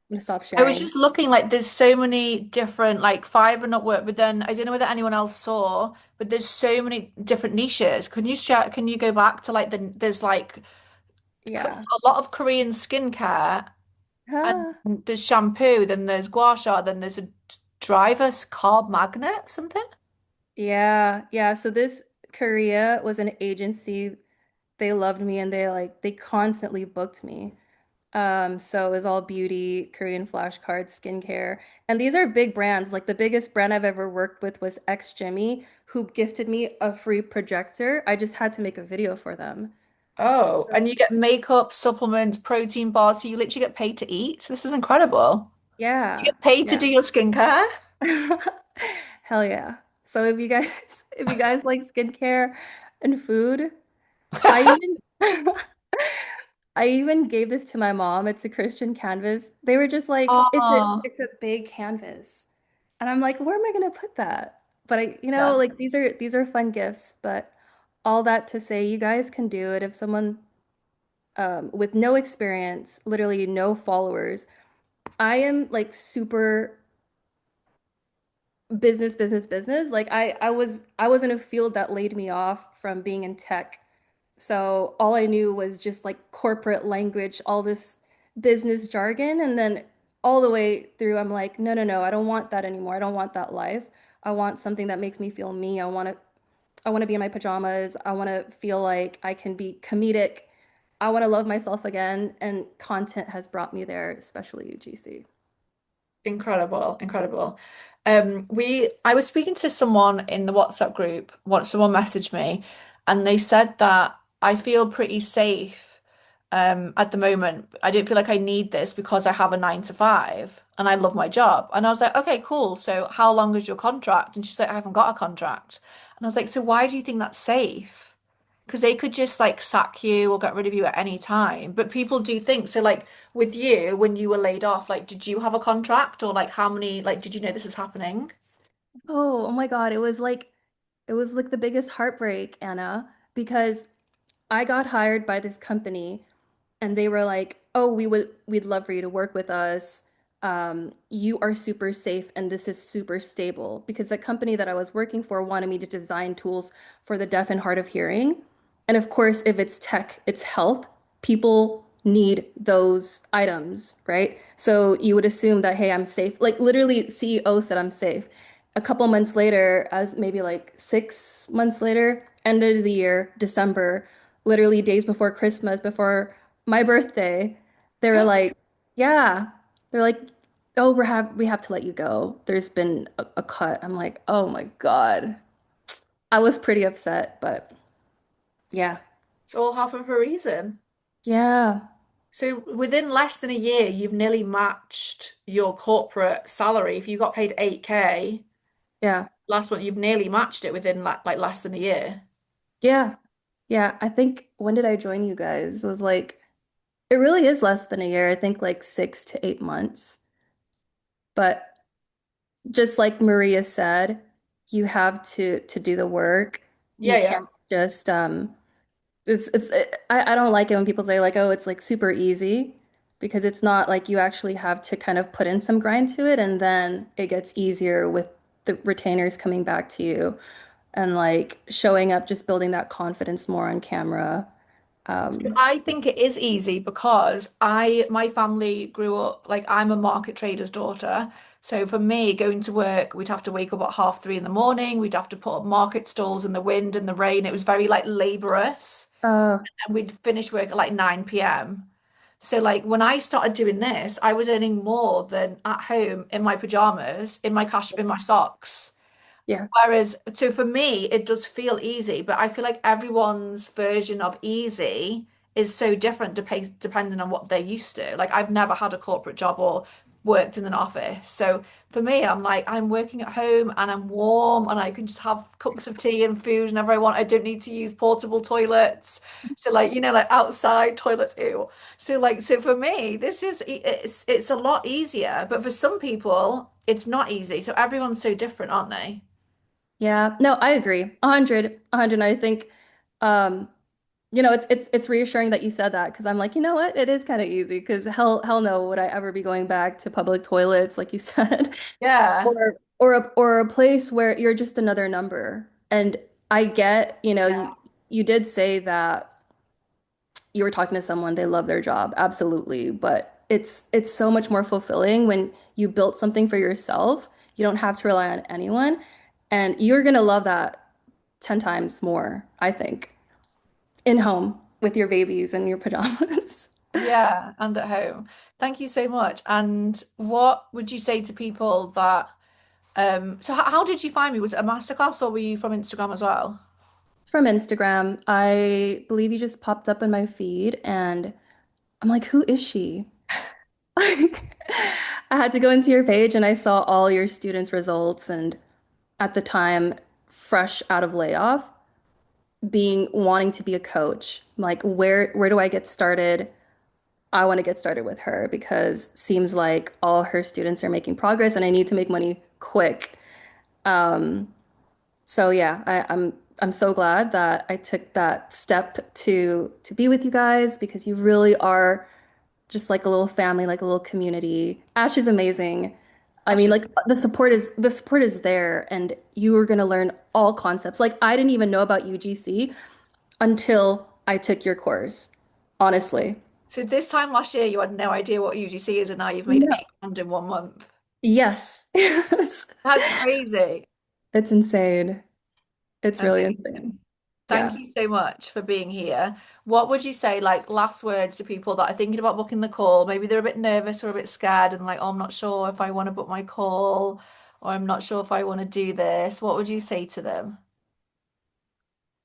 I'm gonna stop I was sharing. just looking like there's so many different like five and not work, but then I don't know whether anyone else saw, but there's so many different niches. Can you go back to like there's like Yeah. a lot of Korean skincare and Ah, there's shampoo, then there's gua sha, then there's a driver's carb magnet, something. yeah. Yeah. So this Korea was an agency. They loved me and they constantly booked me. So it was all beauty, Korean flashcards, skincare. And these are big brands. Like the biggest brand I've ever worked with was X Jimmy, who gifted me a free projector. I just had to make a video for them. Oh, So and you get makeup, supplements, protein bars, so you literally get paid to eat. So this is incredible. You yeah, get paid to yeah. do your skincare. Hell yeah. So if you guys if you guys like skincare and food, I even I even gave this to my mom. It's a Christian canvas. They were just like, it's a Oh, it's a big canvas. And I'm like, where am I gonna put that? But yeah. like these are fun gifts, but all that to say you guys can do it if someone with no experience, literally no followers. I am like super business, business, business. Like I was in a field that laid me off from being in tech. So all I knew was just like corporate language, all this business jargon. And then all the way through, I'm like, no, no, no, I don't want that anymore. I don't want that life. I want something that makes me feel me. I want to be in my pajamas. I want to feel like I can be comedic. I want to love myself again. And content has brought me there, especially UGC. Incredible, incredible. I was speaking to someone in the WhatsApp group, once someone messaged me, and they said that I feel pretty safe, At the moment. I don't feel like I need this because I have a 9 to 5 and I love my job. And I was like, okay, cool. So how long is your contract? And she's like, I haven't got a contract. And I was like, so why do you think that's safe? Because they could just like sack you or get rid of you at any time. But people do think so. Like with you, when you were laid off, like, did you have a contract or like how many, like, did you know this is happening? Oh my God, it was like the biggest heartbreak, Anna, because I got hired by this company and they were like, "Oh, we'd love for you to work with us. You are super safe and this is super stable." Because the company that I was working for wanted me to design tools for the deaf and hard of hearing. And of course, if it's tech, it's health, people need those items, right? So you would assume that, hey, I'm safe. Like literally, CEO said I'm safe. A couple months later, as maybe like 6 months later, end of the year, December, literally days before Christmas, before my birthday, they were like, yeah, they're like, oh, we have to let you go. There's been a cut. I'm like, oh my God. I was pretty upset, but yeah. It's all happened for a reason. Yeah. So within less than a year, you've nearly matched your corporate salary. If you got paid 8K Yeah. last month, you've nearly matched it within like less than a year. Yeah. Yeah. I think when did I join you guys? It was like it really is less than a year. I think like 6 to 8 months. But just like Maria said, you have to do the work. You Yeah, yeah. can't just I don't like it when people say like, oh, it's like super easy because it's not like you actually have to kind of put in some grind to it and then it gets easier with the retainers coming back to you and like showing up, just building that confidence more on camera. So Um, I think it is easy because my family grew up like I'm a market trader's daughter. So for me, going to work, we'd have to wake up at 3:30 in the morning. We'd have to put up market stalls in the wind and the rain. It was very like laborious. uh, And we'd finish work at like 9 p.m. So like when I started doing this, I was earning more than at home in my pajamas, in my socks. yeah, Whereas, so for me, it does feel easy, but I feel like everyone's version of easy is so different depending on what they're used to. Like, I've never had a corporate job or worked in an office. So for me, I'm like, I'm working at home and I'm warm and I can just have cups of tea and food whenever I want. I don't need to use portable toilets. So, like, like outside toilets, ew. So, like, so for me, it's a lot easier, but for some people, it's not easy. So everyone's so different, aren't they? yeah. No, I agree. 100. I think, um, it's reassuring that you said that because I'm like, you know what? It is kind of easy because hell no would I ever be going back to public toilets like you said. Yeah. Or a place where you're just another number. And I get, you did say that you were talking to someone, they love their job, absolutely. But it's so much more fulfilling when you built something for yourself. You don't have to rely on anyone. And you're gonna love that 10 times more, I think, in home with your babies and your pajamas. Yeah, and at home. Thank you so much. And what would you say to people that so how did you find me? Was it a masterclass or were you from Instagram as well? From Instagram. I believe you just popped up in my feed and I'm like, who is she? Like, I had to go into your page and I saw all your students' results and at the time, fresh out of layoff, being wanting to be a coach. Like, where do I get started? I want to get started with her because seems like all her students are making progress and I need to make money quick. Um, so yeah, I'm so glad that I took that step to be with you guys because you really are just like a little family, like a little community. Ash is amazing. I mean, like the support is there, and you are gonna learn all concepts. Like I didn't even know about UGC until I took your course, honestly. So this time last year you had no idea what UGC is and now you've made No. 8 grand in 1 month. Yes. Yes. That's crazy. It's insane. It's really insane. Amazing. Thank Yeah. you so much for being here. What would you say, like last words to people that are thinking about booking the call? Maybe they're a bit nervous or a bit scared and like, oh, I'm not sure if I want to book my call or I'm not sure if I want to do this. What would you say to them?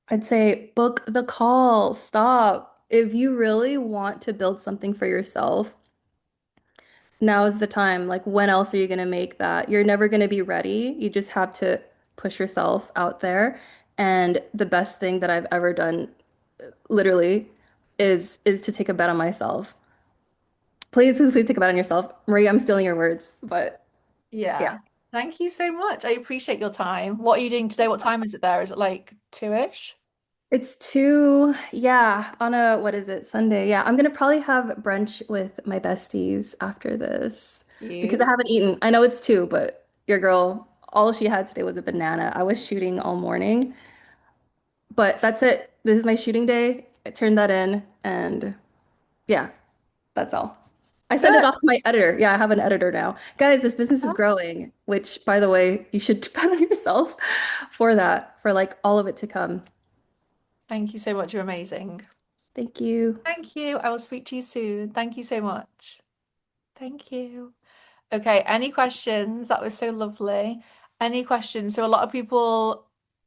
I'd say book the call. Stop. if you really want to build something for yourself, now is the time. Like, when else are you going to make that? You're never going to be ready. You just have to push yourself out there. And the best thing that I've ever done, literally, is to take a bet on myself. Please, please, please take a bet on yourself. Marie, I'm stealing your words, but yeah. Yeah. Thank you so much. I appreciate your time. What are you doing today? What time is it there? Is it like two-ish? It's two, yeah, on a, what is it, Sunday? Yeah, I'm gonna probably have brunch with my besties after this because I You? haven't eaten. I know it's two, but your girl, all she had today was a banana. I was shooting all morning, but that's it. This is my shooting day. I turned that in, and yeah, that's all. I sent it Good. off to my editor. Yeah, I have an editor now. Guys, this business is growing, which, by the way, you should bet on yourself for that, for like all of it to come. Thank you so much. You're amazing. Thank you. Thank you. I will speak to you soon. Thank you so much. Thank you. Okay, any questions? That was so lovely. Any questions? So a lot of people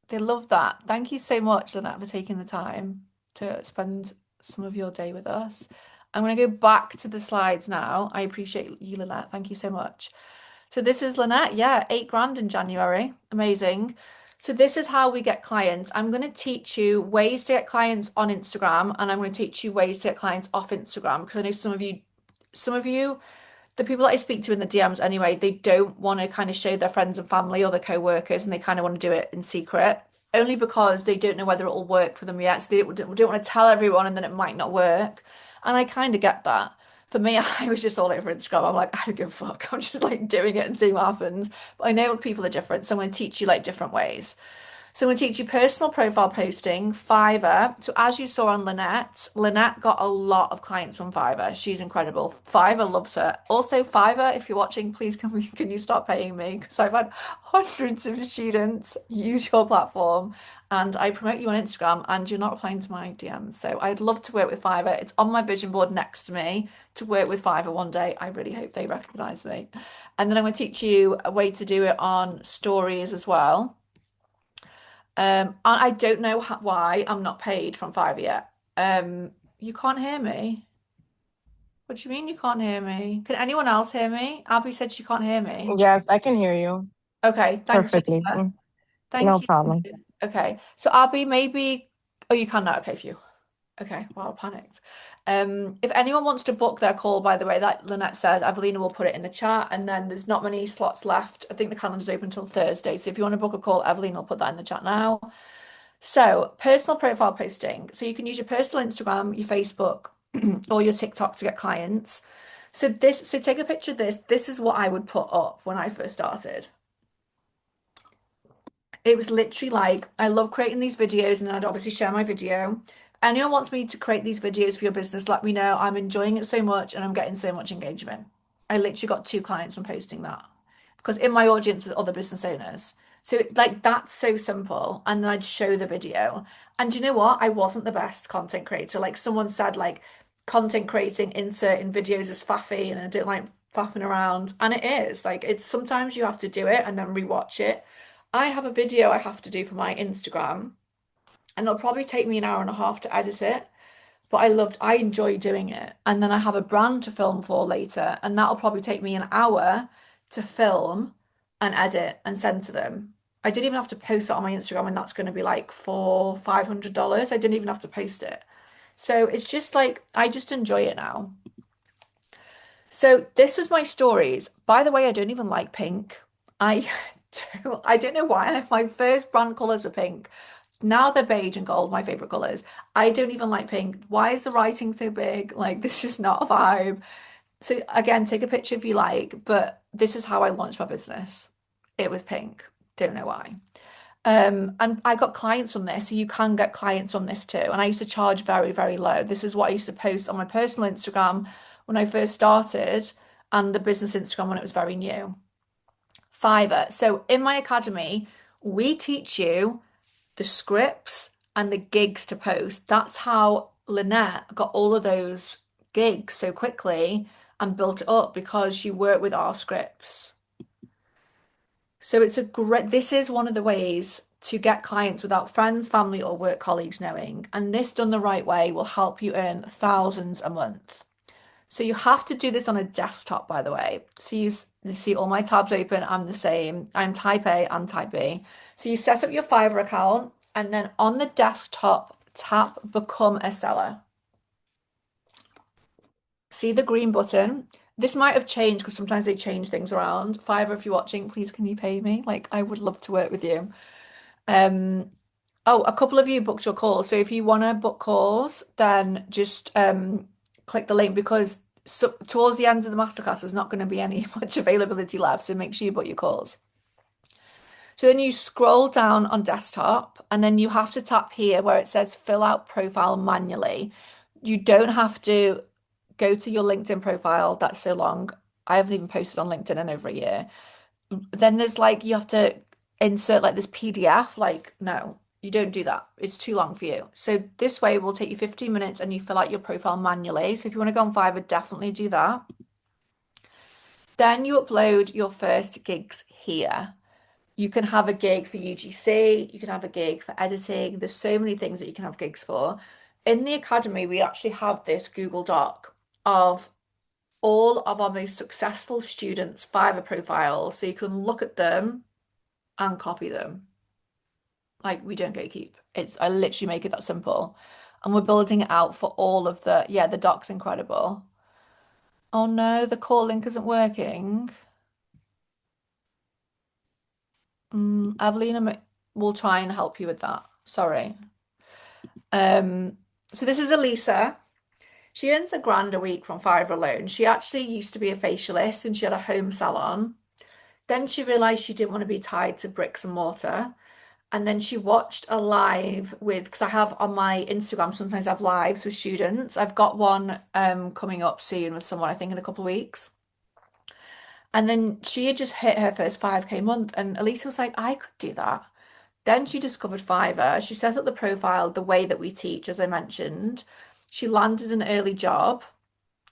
they love that. Thank you so much, Lynette, for taking the time to spend some of your day with us. I'm going to go back to the slides now. I appreciate you, Lynette. Thank you so much. So this is Lynette. Yeah, 8 grand in January. Amazing. So this is how we get clients. I'm going to teach you ways to get clients on Instagram, and I'm going to teach you ways to get clients off Instagram because I know some of you, the people that I speak to in the DMs anyway, they don't want to kind of show their friends and family or their co-workers, and they kind of want to do it in secret, only because they don't know whether it'll work for them yet. So they don't want to tell everyone, and then it might not work. And I kind of get that. For me, I was just all over Instagram. I'm like, I don't give a fuck. I'm just like doing it and seeing what happens. But I know people are different, so I'm going to teach you like different ways. So I'm going to teach you personal profile posting, Fiverr. So as you saw on Lynette, Lynette got a lot of clients from Fiverr. She's incredible. Fiverr loves her. Also, Fiverr, if you're watching, please can you start paying me? Because I've had hundreds of students use your platform and I promote you on Instagram and you're not replying to my DMs. So I'd love to work with Fiverr. It's on my vision board next to me to work with Fiverr one day. I really hope they recognize me. And then I'm going to teach you a way to do it on stories as well. And I don't know why I'm not paid from Fiverr yet. You can't hear me. What do you mean you can't hear me? Can anyone else hear me? Abby said she can't hear me. Yes, I can hear you Okay, thanks, perfectly. Jennifer. No Thank you. problem. Okay, so Abby, maybe. Oh, you can now. Okay, for you. Okay, wow, I panicked. If anyone wants to book their call, by the way, that Lynette said, Evelina will put it in the chat, and then there's not many slots left. I think the calendar's open until Thursday. So if you want to book a call, Evelina will put that in the chat now. So, personal profile posting. So you can use your personal Instagram, your Facebook, or your TikTok to get clients. So take a picture of this. This is what I would put up when I first started. It was literally like, I love creating these videos, and then I'd obviously share my video. Anyone wants me to create these videos for your business, let me know. I'm enjoying it so much and I'm getting so much engagement. I literally got 2 clients from posting that because in my audience was other business owners. So like that's so simple. And then I'd show the video. And you know what? I wasn't the best content creator. Like someone said, like content creating insert in videos is faffy and I don't like faffing around. And it is. Like it's sometimes you have to do it and then rewatch it. I have a video I have to do for my Instagram, and it'll probably take me an hour and a half to edit it. But I enjoy doing it. And then I have a brand to film for later, and that'll probably take me an hour to film and edit and send to them. I didn't even have to post that on my Instagram, and that's going to be like $500. I didn't even have to post it. So it's just like, I just enjoy it now. So this was my stories. By the way, I don't even like pink. I I don't know why. My first brand colors were pink. Now they're beige and gold, my favorite colors. I don't even like pink. Why is the writing so big? Like this is not a vibe. So again, take a picture if you like, but this is how I launched my business. It was pink. Don't know why. And I got clients from this, so you can get clients on this too. And I used to charge very, very low. This is what I used to post on my personal Instagram when I first started, and the business Instagram when it was very new. Fiverr. So in my academy, we teach you the scripts and the gigs to post. That's how Lynette got all of those gigs so quickly and built it up because she worked with our scripts. So it's a great, this is one of the ways to get clients without friends, family, or work colleagues knowing. And this done the right way will help you earn thousands a month. So you have to do this on a desktop, by the way. So you see all my tabs open. I'm the same. I'm type A and type B. So you set up your Fiverr account and then on the desktop, tap Become a Seller. See the green button? This might have changed because sometimes they change things around. Fiverr, if you're watching, please can you pay me? Like I would love to work with you. Um, oh, a couple of you booked your calls. So if you want to book calls, then just click the link because towards the end of the masterclass, there's not going to be any much availability left. So make sure you book your calls. So then you scroll down on desktop and then you have to tap here where it says fill out profile manually. You don't have to go to your LinkedIn profile. That's so long. I haven't even posted on LinkedIn in over a year. Then there's like you have to insert like this PDF. Like, no, you don't do that. It's too long for you. So this way will take you 15 minutes and you fill out your profile manually. So if you want to go on Fiverr, definitely do that. Then you upload your first gigs here. You can have a gig for UGC, you can have a gig for editing. There's so many things that you can have gigs for. In the academy, we actually have this Google Doc of all of our most successful students' Fiverr profiles. So you can look at them and copy them. Like we don't gatekeep. I literally make it that simple. And we're building it out for all of the doc's incredible. Oh no, the call link isn't working. Evelina will try and help you with that. Sorry. Um, so this is Elisa. She earns £1,000 a week from Fiverr alone. She actually used to be a facialist and she had a home salon. Then she realized she didn't want to be tied to bricks and mortar. And then she watched a live with, because I have on my Instagram, sometimes I have lives with students. I've got one coming up soon with someone, I think in a couple of weeks. And then she had just hit her first 5K month, and Elisa was like, I could do that. Then she discovered Fiverr. She set up the profile the way that we teach, as I mentioned. She landed an early job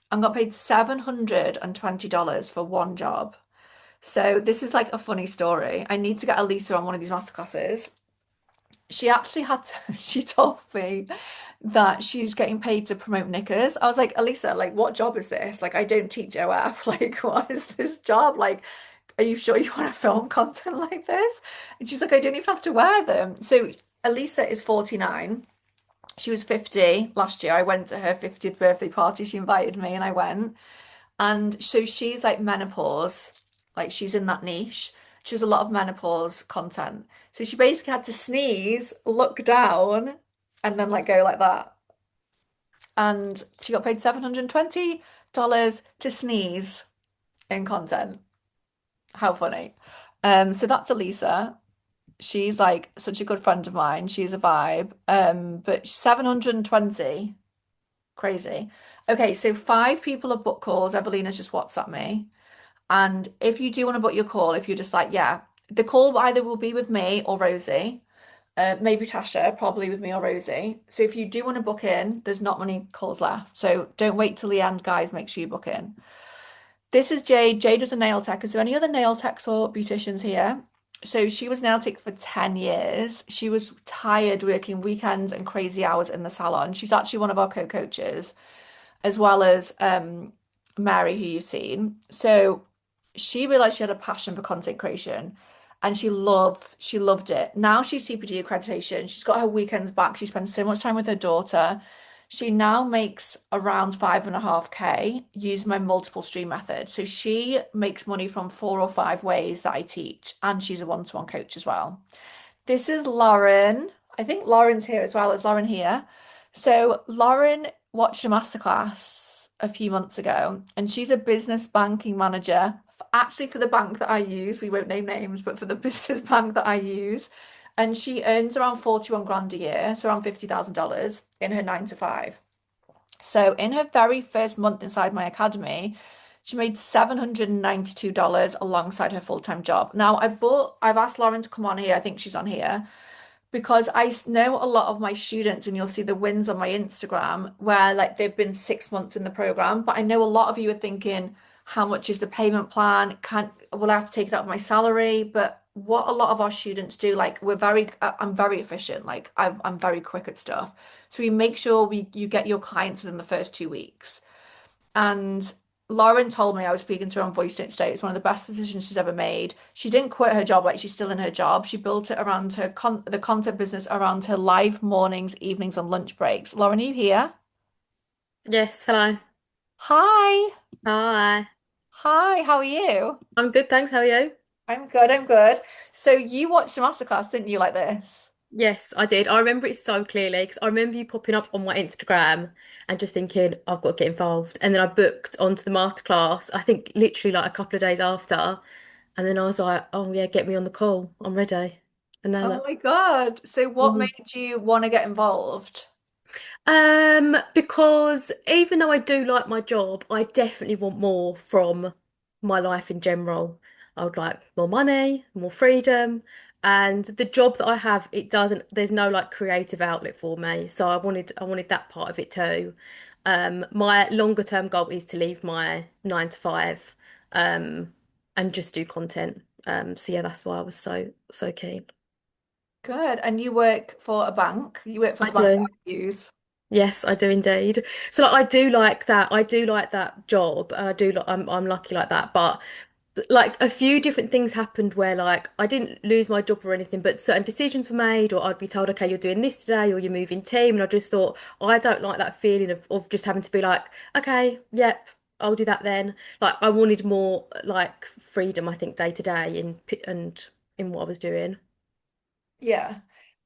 and got paid $720 for one job. So this is like a funny story. I need to get Elisa on one of these masterclasses. She actually had to, she told me that she's getting paid to promote knickers. I was like, Elisa, like, what job is this? Like, I don't teach OF. Like, what is this job? Like, are you sure you want to film content like this? And she's like, I don't even have to wear them. So Elisa is 49. She was 50 last year. I went to her 50th birthday party. She invited me and I went. And so she's like menopause, like she's in that niche. She has a lot of menopause content. So she basically had to sneeze, look down, and then like go like that. And she got paid $720 to sneeze in content. How funny. So that's Elisa. She's like such a good friend of mine. She's a vibe. But 720, crazy. Okay, so 5 people have booked calls. Evelina's just WhatsApped me. And if you do want to book your call, if you're just like, yeah, the call either will be with me or Rosie, maybe Tasha, probably with me or Rosie. So if you do want to book in, there's not many calls left. So don't wait till the end, guys. Make sure you book in. This is Jade. Jade was a nail tech. Is there any other nail techs or beauticians here? So she was nail tech for 10 years. She was tired working weekends and crazy hours in the salon. She's actually one of our co-coaches, as well as Mary, who you've seen. So she realized she had a passion for content creation and she loved it. Now she's CPD accreditation. She's got her weekends back. She spends so much time with her daughter. She now makes around 5.5K using my multiple stream method. So she makes money from 4 or 5 ways that I teach, and she's a one-to-one coach as well. This is Lauren. I think Lauren's here as well. Is Lauren here? So Lauren watched a masterclass a few months ago, and she's a business banking manager, actually for the bank that I use. We won't name names, but for the business bank that I use. And she earns around 41 grand a year, so around $50,000 in her 9 to 5. So in her very first month inside my academy, she made $792 alongside her full-time job. Now I've asked Lauren to come on here. I think she's on here because I know a lot of my students, and you'll see the wins on my Instagram where like they've been 6 months in the program. But I know a lot of you are thinking, how much is the payment plan? Will I have to take it out of my salary? But what a lot of our students do, like I'm very efficient, like I'm very quick at stuff. So we make sure you get your clients within the first 2 weeks. And Lauren told me, I was speaking to her on Voice Note today, it's one of the best decisions she's ever made. She didn't quit her job, like she's still in her job. She built it around the content business around her live mornings, evenings, and lunch breaks. Lauren, are you here? Yes, hello. Hi. Hi. Hi, how are you? I'm good, thanks. How are you? I'm good, I'm good. So you watched a masterclass, didn't you, like this? Yes, I did. I remember it so clearly because I remember you popping up on my Instagram and just thinking, I've got to get involved. And then I booked onto the masterclass, I think literally like a couple of days after. And then I was like, oh yeah, get me on the call. I'm ready. And now Oh look. my God. So what Mhm. made you want to get involved? Because even though I do like my job, I definitely want more from my life in general. I would like more money, more freedom, and the job that I have, it doesn't, there's no like creative outlet for me. So I wanted that part of it too. My longer term goal is to leave my 9 to 5, um, and just do content. So yeah, that's why I was so keen. Good. And you work for a bank. You work for I the bank that do. I use. Yes, I do indeed. So like I do like that. I do like that job. And I do like I'm lucky like that. But like a few different things happened where like I didn't lose my job or anything, but certain decisions were made, or I'd be told, okay, you're doing this today, or you're moving team, and I just thought I don't like that feeling of just having to be like, okay, yep, I'll do that then. Like I wanted more like freedom, I think, day to day and in what I was doing. Yeah.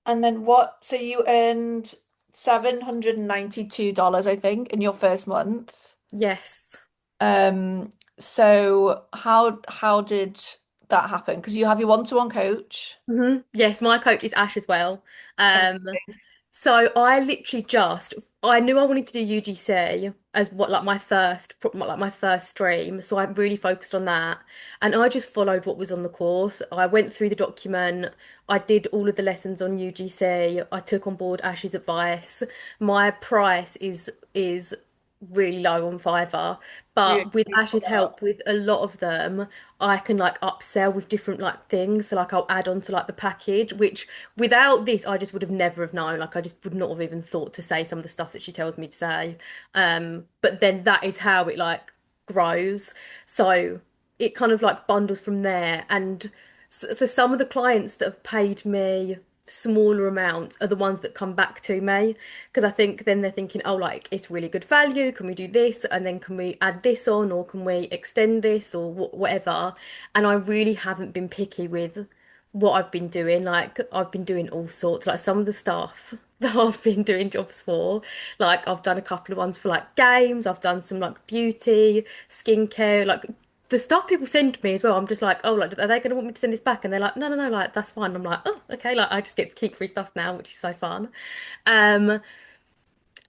And then what? So you earned $792, I think, in your first month. Yes. Um, so how did that happen? Because you have your one-to-one coach. Yes, my coach is Ash as well. Um, So I literally just I knew I wanted to do UGC as what like my first stream. So I really focused on that. And I just followed what was on the course. I went through the document, I did all of the lessons on UGC, I took on board Ash's advice. My price is really low on Fiverr. Really, But with really put Ash's that up. help with a lot of them, I can like upsell with different like things. So like I'll add on to like the package, which without this, I just would have never have known. Like I just would not have even thought to say some of the stuff that she tells me to say. But then that is how it like grows. So it kind of like bundles from there. And so some of the clients that have paid me smaller amounts are the ones that come back to me because I think then they're thinking, oh, like it's really good value. Can we do this? And then can we add this on, or can we extend this, or whatever? And I really haven't been picky with what I've been doing. Like I've been doing all sorts. Like some of the stuff that I've been doing jobs for. Like I've done a couple of ones for like games. I've done some like beauty, skincare, like the stuff people send me as well. I'm just like, oh, like are they going to want me to send this back? And they're like, no, no, no, like that's fine. I'm like, oh, okay. Like I just get to keep free stuff now, which is so fun. Um,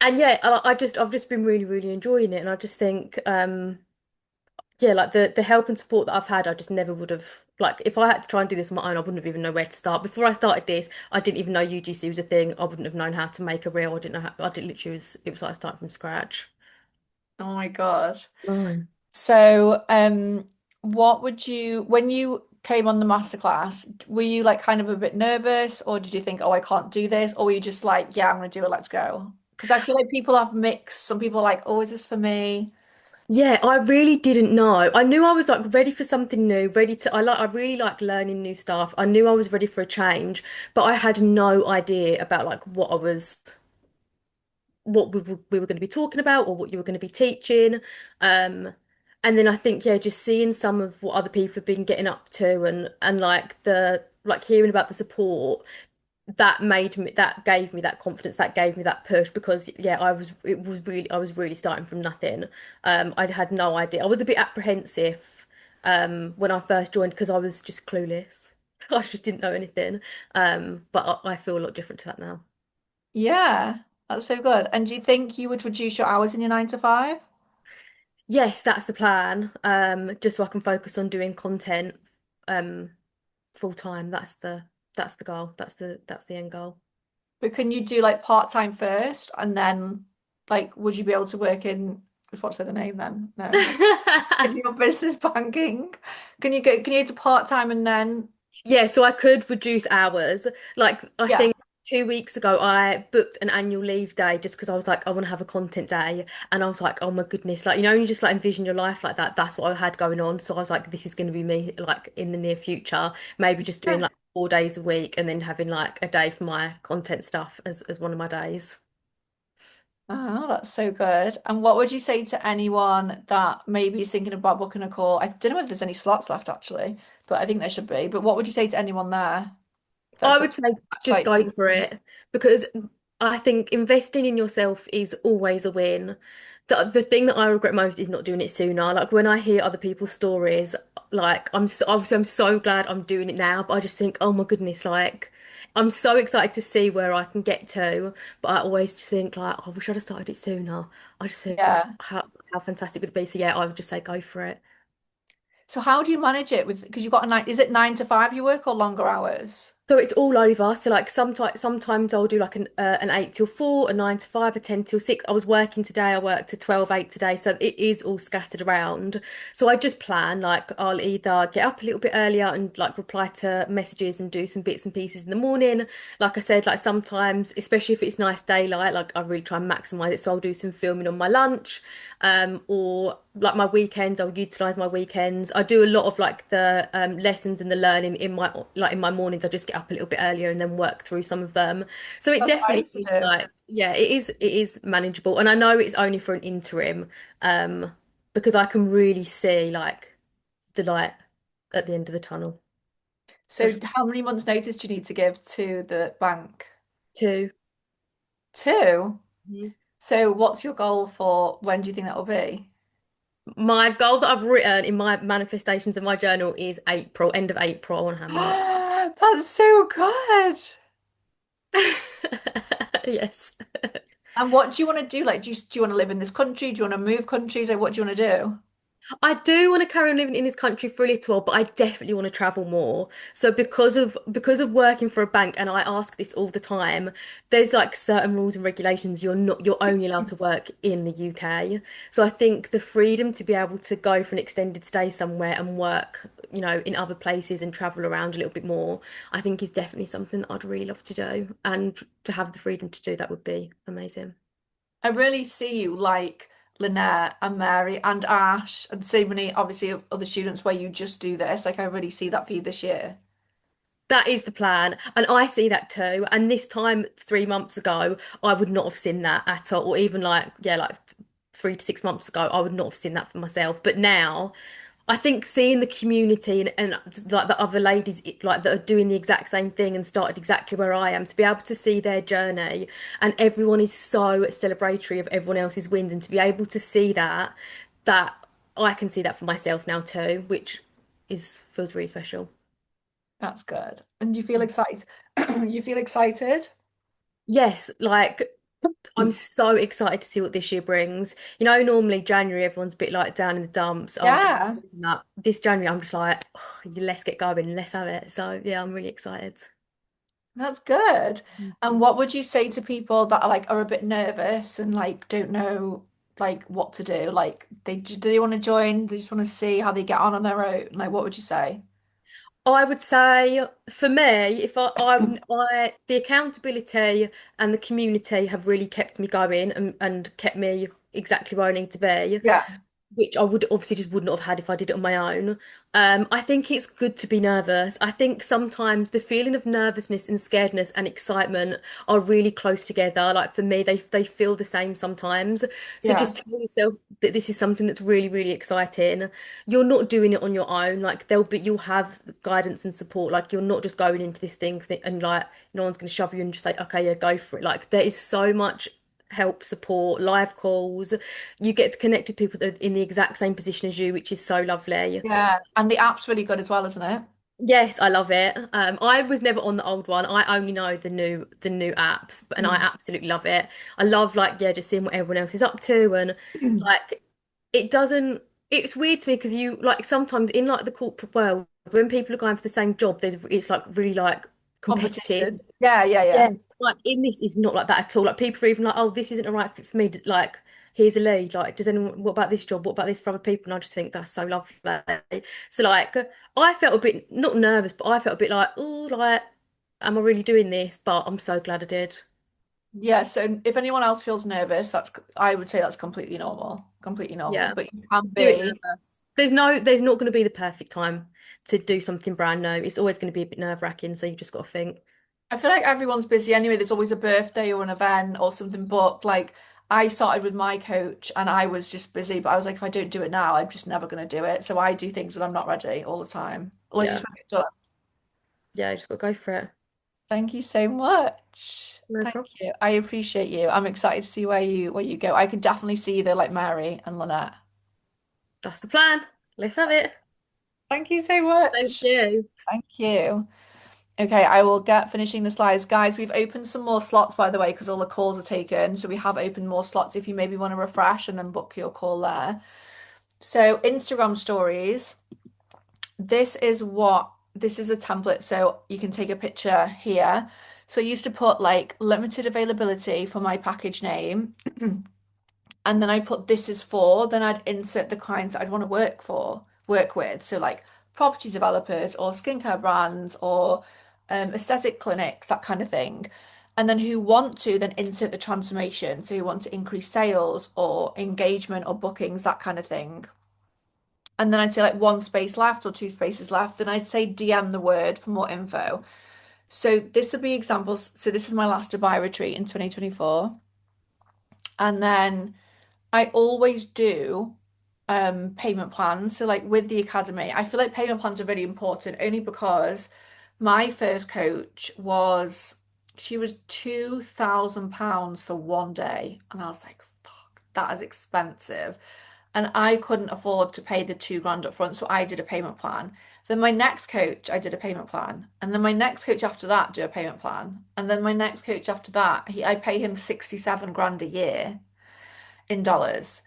and yeah, I've just been really, really enjoying it. And I just think, yeah, like the help and support that I've had, I just never would have like if I had to try and do this on my own, I wouldn't have even know where to start. Before I started this, I didn't even know UGC was a thing. I wouldn't have known how to make a reel. I didn't know how, I did literally it was like starting from scratch. Oh my God. Oh. So, what would you, when you came on the masterclass, were you like kind of a bit nervous, or did you think, oh, I can't do this? Or were you just like, yeah, I'm gonna do it, let's go? Because I feel like people have mixed. Some people are like, oh, is this for me? Yeah, I really didn't know. I knew I was like ready for something new, ready to I really like learning new stuff. I knew I was ready for a change, but I had no idea about like what we were going to be talking about or what you were going to be teaching. Um, and then I think, yeah, just seeing some of what other people have been getting up to and like the like hearing about the support that gave me that confidence, that gave me that push because yeah, I was really starting from nothing. I had no idea. I was a bit apprehensive when I first joined because I was just clueless. I just didn't know anything. But I feel a lot different to that now. Yeah, that's so good. And do you think you would reduce your hours in your 9 to 5? Yes, that's the plan. Just so I can focus on doing content um full time. That's the goal. That's the end goal. But can you do like part-time first, and then like would you be able to work in what's the name then? No, in your business banking? Can you do part-time and then Yeah, so I could reduce hours. Like I Yeah. think 2 weeks ago I booked an annual leave day just because I was like, I want to have a content day. And I was like, oh my goodness, like you just like envision your life like that. That's what I had going on. So I was like, this is going to be me like in the near future. Maybe just doing like 4 days a week and then having like a day for my content stuff as one of my days. Oh, that's so good. And what would you say to anyone that maybe is thinking about booking a call? I don't know if there's any slots left actually, but I think there should be. But what would you say to anyone there that's I thinking would say that's just like, go for it because I think investing in yourself is always a win. The thing that I regret most is not doing it sooner. Like when I hear other people's stories, like obviously I'm so glad I'm doing it now, but I just think, oh my goodness, like I'm so excited to see where I can get to. But I always just think like, oh, I wish I'd have started it sooner. I just think yeah. how fantastic would it be. So yeah, I would just say go for it. So how do you manage it with, because you've got a nine, is it 9 to 5 you work or longer hours? So it's all over. So like sometimes I'll do like an 8 till 4, a 9 to 5, a 10 till 6. I was working today. I worked to 12 8 today. So it is all scattered around. So I just plan like I'll either get up a little bit earlier and like reply to messages and do some bits and pieces in the morning. Like I said, like sometimes, especially if it's nice daylight, like I really try and maximize it. So I'll do some filming on my lunch. Or like my weekends, I'll utilize my weekends. I do a lot of like the lessons and the learning in my mornings. I just get up a little bit earlier and then work through some of them. So it That's what I definitely used to is do. like yeah, it is manageable. And I know it's only for an interim, um, because I can really see like the light at the end of the tunnel. So So how many months notice do you need to give to the bank? two. 2. So what's your goal for when do you think that will be? My goal that I've written in my manifestations in my journal is April, end of April. I want to have mine. That's so good. Yes. And what do you want to do? Like, do you want to live in this country? Do you want to move countries? Like, what do you want to do? I do want to carry on living in this country for a little while, but I definitely want to travel more. So because of working for a bank, and I ask this all the time, there's like certain rules and regulations. You're only allowed to work in the UK. So I think the freedom to be able to go for an extended stay somewhere and work, in other places and travel around a little bit more, I think is definitely something that I'd really love to do. And to have the freedom to do that would be amazing. I really see you like Lynette and Mary and Ash and so many, obviously, of other students where you just do this. Like, I really see that for you this year. That is the plan. And I see that too. And this time 3 months ago, I would not have seen that at all. Or even like, yeah, like 3 to 6 months ago, I would not have seen that for myself. But now, I think seeing the community and like the other ladies like that are doing the exact same thing and started exactly where I am, to be able to see their journey and everyone is so celebratory of everyone else's wins and to be able to see that I can see that for myself now too, which is feels really special. That's good. And you feel excited. You feel excited? Yes, like I'm so excited to see what this year brings. Normally January everyone's a bit like down in the dumps after Yeah, that. This January I'm just like, oh, let's get going, let's have it. So yeah, I'm really excited. that's good. And Mhm. what would you say to people that are a bit nervous and like don't know like what to do? Like do they want to join? They just want to see how they get on their own. Like what would you say? I would say for me, if the accountability and the community have really kept me going and kept me exactly where I need to be. Yeah. Which I would obviously just wouldn't have had if I did it on my own. I think it's good to be nervous. I think sometimes the feeling of nervousness and scaredness and excitement are really close together. Like for me, they feel the same sometimes. So Yeah. just tell yourself that this is something that's really, really exciting. You're not doing it on your own. Like you'll have guidance and support. Like you're not just going into this thing and like no one's going to shove you and just say, okay, yeah, go for it. Like there is so much help, support, live calls. You get to connect with people that are in the exact same position as you, which is so lovely. Yeah. And the app's really good as well, isn't it? Yes, I love it. I was never on the old one. I only know the new apps, and I Mm. absolutely love it. I love like yeah, just seeing what everyone else is up to, and like it doesn't. It's weird to me because you like sometimes in like the corporate world when people are going for the same job, it's like really like competitive. Competition. Yeah, yeah, Yeah. yeah. like in this is not like that at all. Like people are even like, oh, this isn't a right fit for me. Like, here's a lead. Like, does anyone, what about this job? What about this for other people? And I just think that's so lovely. So like, I felt a bit not nervous, but I felt a bit like, oh, like, am I really doing this? But I'm so glad I did. Yeah, so if anyone else feels nervous, I would say that's completely normal. Completely normal. Yeah, But you can do it be. nervous. There's not going to be the perfect time to do something brand new. It's always going to be a bit nerve-wracking. So you just got to think, I feel like everyone's busy anyway. There's always a birthday or an event or something booked. Like I started with my coach and I was just busy, but I was like, if I don't do it now, I'm just never going to do it. So I do things when I'm not ready all the time. Always yeah, just make it done. yeah, you just got to go for it. Thank you so much. No Thank problem. you. I appreciate you. I'm excited to see where you go. I can definitely see the like Mary and Lynette. That's the plan. Let's have it. Thank you so Thank much. you. Thank you. Okay, I will get finishing the slides. Guys, we've opened some more slots, by the way, because all the calls are taken. So we have opened more slots if you maybe want to refresh and then book your call there. So Instagram stories, this is the template. So you can take a picture here. So I used to put like limited availability for my package name. And then I put this is for, then I'd insert the clients that I'd want to work with. So like property developers or skincare brands or aesthetic clinics, that kind of thing. And then who want to then insert the transformation. So who want to increase sales or engagement or bookings, that kind of thing. And then I'd say like one space left or two spaces left. Then I'd say DM the word for more info. So this would be examples. So this is my last Dubai retreat in 2024. And then I always do payment plans. So like with the academy, I feel like payment plans are really important only because my first coach was she was £2,000 for one day. And I was like, fuck, that is expensive. And I couldn't afford to pay the 2 grand up front, so I did a payment plan. Then my next coach, I did a payment plan. And then my next coach after that did a payment plan. And then my next coach after that, I pay him 67 grand a year in dollars.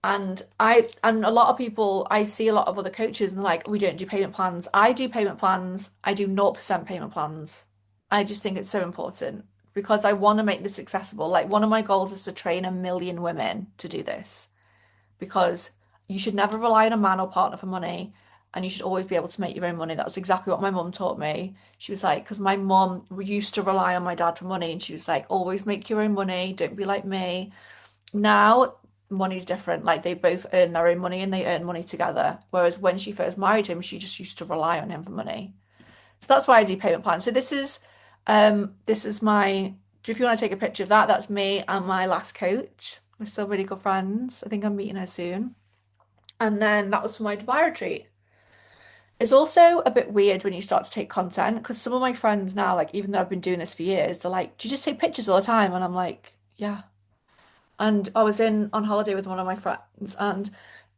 And a lot of people, I see a lot of other coaches and they're like, we don't do payment plans. I do payment plans. I do 0% payment plans. I just think it's so important because I want to make this accessible. Like one of my goals is to train 1 million women to do this because you should never rely on a man or partner for money and you should always be able to make your own money. That's exactly what my mum taught me. She was like, because my mum used to rely on my dad for money and she was like, always make your own money. Don't be like me. Now money's different. Like they both earn their own money and they earn money together. Whereas when she first married him, she just used to rely on him for money. So that's why I do payment plans. So this is my if you want to take a picture of that, that's me and my last coach. We're still really good friends. I think I'm meeting her soon. And then that was for my Dubai retreat. It's also a bit weird when you start to take content because some of my friends now, like even though I've been doing this for years, they're like, "Do you just take pictures all the time?" And I'm like, "Yeah." And I was in on holiday with one of my friends, and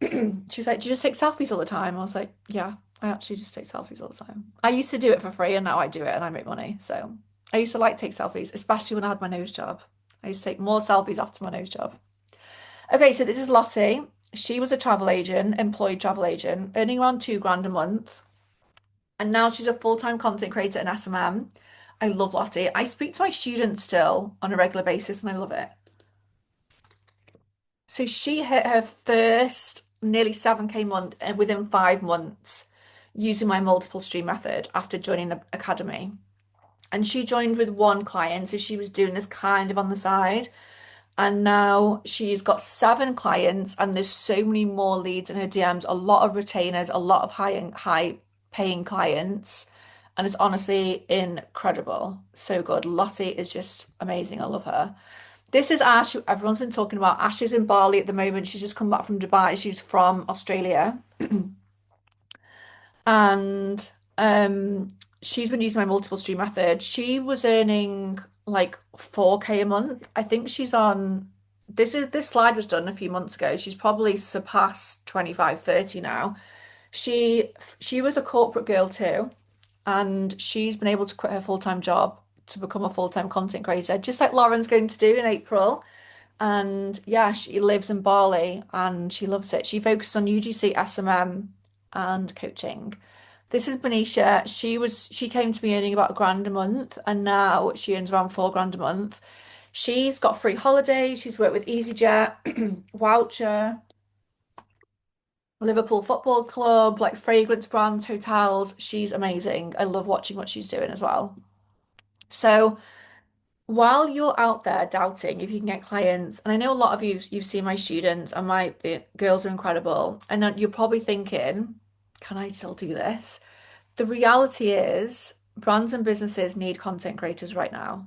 she was like, "Do you just take selfies all the time?" I was like, "Yeah, I actually just take selfies all the time." I used to do it for free, and now I do it, and I make money. So I used to like take selfies, especially when I had my nose job. I used to take more selfies after my nose job. Okay, so this is Lottie. She was a travel agent, employed travel agent, earning around 2 grand a month, and now she's a full-time content creator in SMM. I love Lottie. I speak to my students still on a regular basis, and I love it. So she hit her first nearly 7K month within 5 months using my multiple stream method after joining the academy. And she joined with one client, so she was doing this kind of on the side. And now she's got 7 clients, and there's so many more leads in her DMs, a lot of retainers, a lot of high paying clients. And it's honestly incredible. So good. Lottie is just amazing. I love her. This is Ash, who everyone's been talking about. Ash is in Bali at the moment. She's just come back from Dubai. She's from Australia. And she's been using my multiple stream method. She was earning like 4K a month. I think she's on this slide was done a few months ago. She's probably surpassed 25, 30 now. She was a corporate girl too, and she's been able to quit her full-time job to become a full-time content creator, just like Lauren's going to do in April. And yeah, she lives in Bali and she loves it. She focuses on UGC, SMM, and coaching. This is Benicia. She came to me earning about £1 a month, and now she earns around 4 grand a month. She's got free holidays. She's worked with EasyJet, Voucher, Liverpool Football Club, like fragrance brands, hotels. She's amazing. I love watching what she's doing as well. So while you're out there doubting if you can get clients, and I know a lot of you've seen my students and the girls are incredible, and then you're probably thinking, can I still do this? The reality is brands and businesses need content creators right now.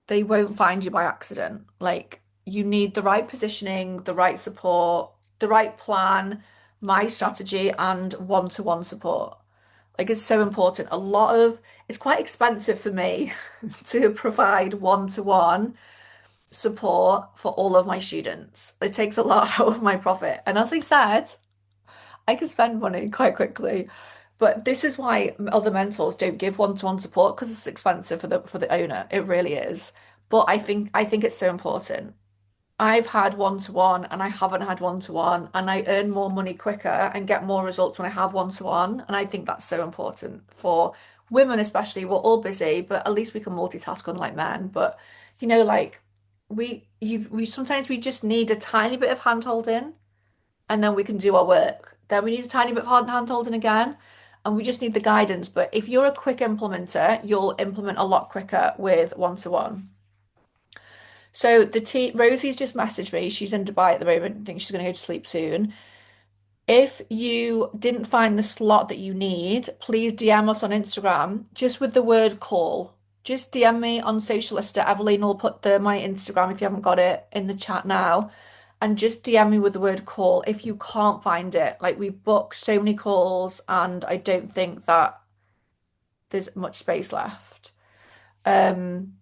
They won't find you by accident. Like you need the right positioning, the right support, the right plan, my strategy, and one-to-one support. Like it's so important. It's quite expensive for me to provide one-to-one support for all of my students. It takes a lot out of my profit. And as I said, I can spend money quite quickly. But this is why other mentors don't give one-to-one support because it's expensive for the owner. It really is. But I think it's so important. I've had one-to-one and I haven't had one-to-one, and I earn more money quicker and get more results when I have one-to-one. And I think that's so important for women, especially. We're all busy, but at least we can multitask unlike men. But like we sometimes we just need a tiny bit of hand holding and then we can do our work. Then we need a tiny bit of hand holding again, and we just need the guidance. But if you're a quick implementer, you'll implement a lot quicker with one-to-one. So Rosie's just messaged me. She's in Dubai at the moment. I think she's going to go to sleep soon. If you didn't find the slot that you need, please DM us on Instagram just with the word call. Just DM me on Socialista. Evelyn will put my Instagram if you haven't got it in the chat now. And just DM me with the word call if you can't find it. Like we've booked so many calls and I don't think that there's much space left. Um,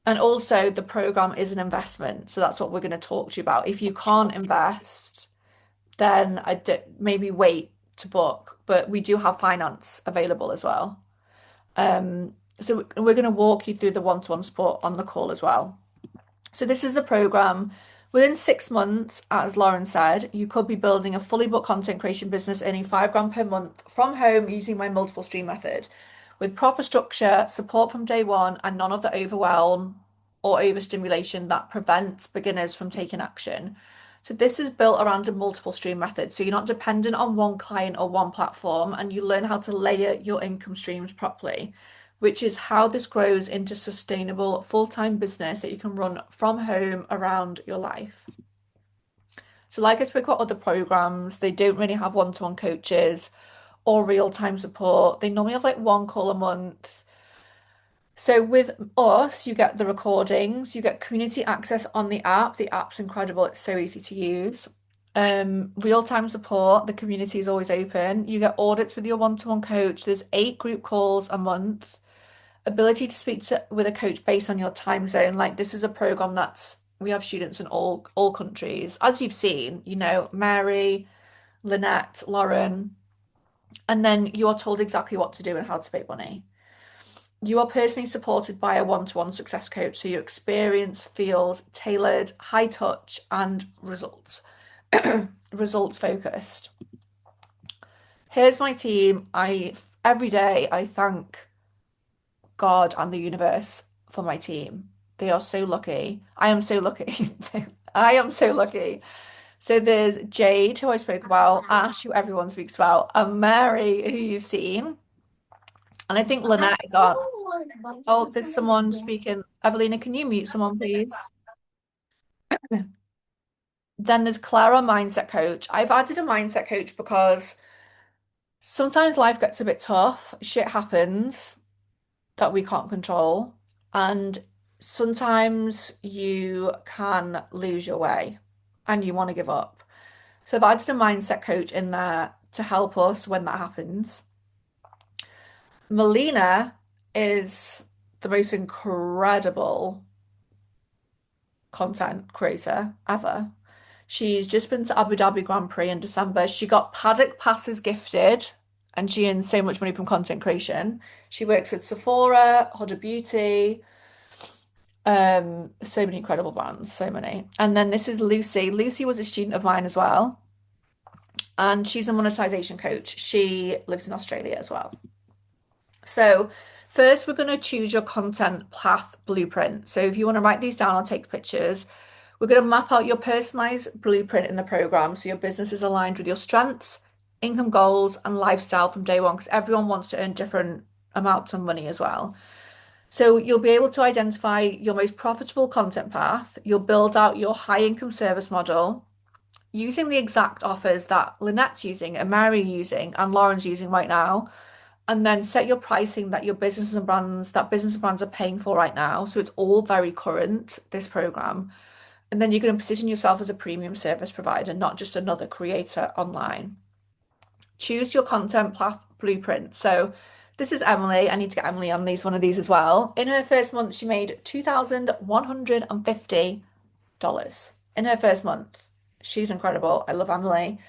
and also the program is an investment. So that's what we're going to talk to you about. If you can't invest, then maybe wait to book, but we do have finance available as well. So we're going to walk you through the one-to-one support on the call as well. So this is the program. Within 6 months, as Lauren said, you could be building a fully booked content creation business earning £5 per month from home using my multiple stream method with proper structure, support from day one, and none of the overwhelm or overstimulation that prevents beginners from taking action. So this is built around a multiple stream method. So you're not dependent on one client or one platform, and you learn how to layer your income streams properly, which is how this grows into sustainable full-time business that you can run from home around your life. So like I spoke about other programs, they don't really have one-to-one coaches or real-time support. They normally have like one call a month. So with us, you get the recordings, you get community access on the app. The app's incredible. It's so easy to use. Real-time support. The community is always open. You get audits with your one-to-one coach. There's 8 group calls a month. Ability to speak with a coach based on your time zone. Like this is a program we have students in all countries. As you've seen, Mary, Lynette, Lauren, and then you are told exactly what to do and how to make money. You are personally supported by a one-to-one success coach, so your experience feels tailored, high touch, and results results focused. Here's my team. Every day I thank God and the universe for my team. They are so lucky. I am so lucky. I am so lucky. So there's Jade, who I spoke about, Ash, who everyone speaks about, and Mary, who you've seen. And I think Lynette is on. Oh, there's someone speaking. Evelina, can you mute someone, please? Then there's Clara, mindset coach. I've added a mindset coach because sometimes life gets a bit tough. Shit happens that we can't control. And sometimes you can lose your way and you want to give up. So I've added a mindset coach in there to help us when that happens. Melina is the most incredible content creator ever. She's just been to Abu Dhabi Grand Prix in December. She got paddock passes gifted and she earns so much money from content creation. She works with Sephora, Huda Beauty, so many incredible brands, so many. And then this is Lucy. Lucy was a student of mine as well. and she's a monetization coach. She lives in Australia as well. So, first, we're going to choose your content path blueprint. So, if you want to write these down or take pictures, we're going to map out your personalized blueprint in the program so your business is aligned with your strengths, income goals, and lifestyle from day one because everyone wants to earn different amounts of money as well. So, you'll be able to identify your most profitable content path. You'll build out your high income service model using the exact offers that Lynette's using and Mary using and Lauren's using right now, and then set your pricing that your business and brands are paying for right now. So it's all very current, this program. And then you're going to position yourself as a premium service provider, not just another creator online. Choose your content path blueprint. So this is Emily. I need to get Emily on one of these as well. In her first month, she made $2,150 in her first month. She's incredible. I love Emily.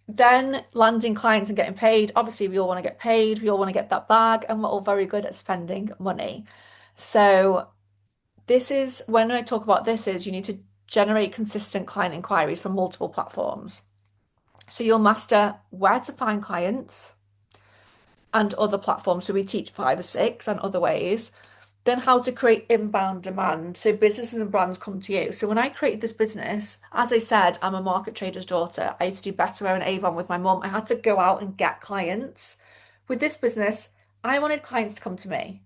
Then landing clients and getting paid. Obviously, we all want to get paid. We all want to get that bag, and we're all very good at spending money. So this is when I talk about this is you need to generate consistent client inquiries from multiple platforms. So you'll master where to find clients and other platforms. So we teach 5 or 6 and other ways. Then how to create inbound demand. So businesses and brands come to you. So when I created this business, as I said, I'm a market trader's daughter. I used to do Betterware and Avon with my mum. I had to go out and get clients. With this business, I wanted clients to come to me.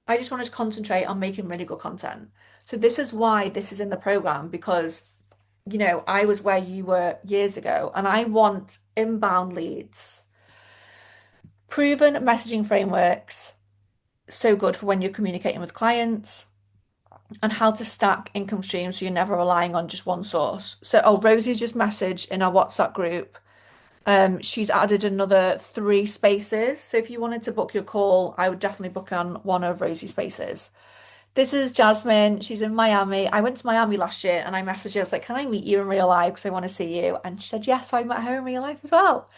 I just wanted to concentrate on making really good content. So this is why this is in the program because, I was where you were years ago and I want inbound leads. Proven messaging frameworks, so good for when you're communicating with clients, and how to stack income streams so you're never relying on just one source. So, Rosie's just messaged in our WhatsApp group. She's added another 3 spaces. So if you wanted to book your call, I would definitely book on one of Rosie's spaces. This is Jasmine. She's in Miami. I went to Miami last year and I messaged her. I was like, can I meet you in real life? Because I want to see you. And she said, yes, so I met her in real life as well.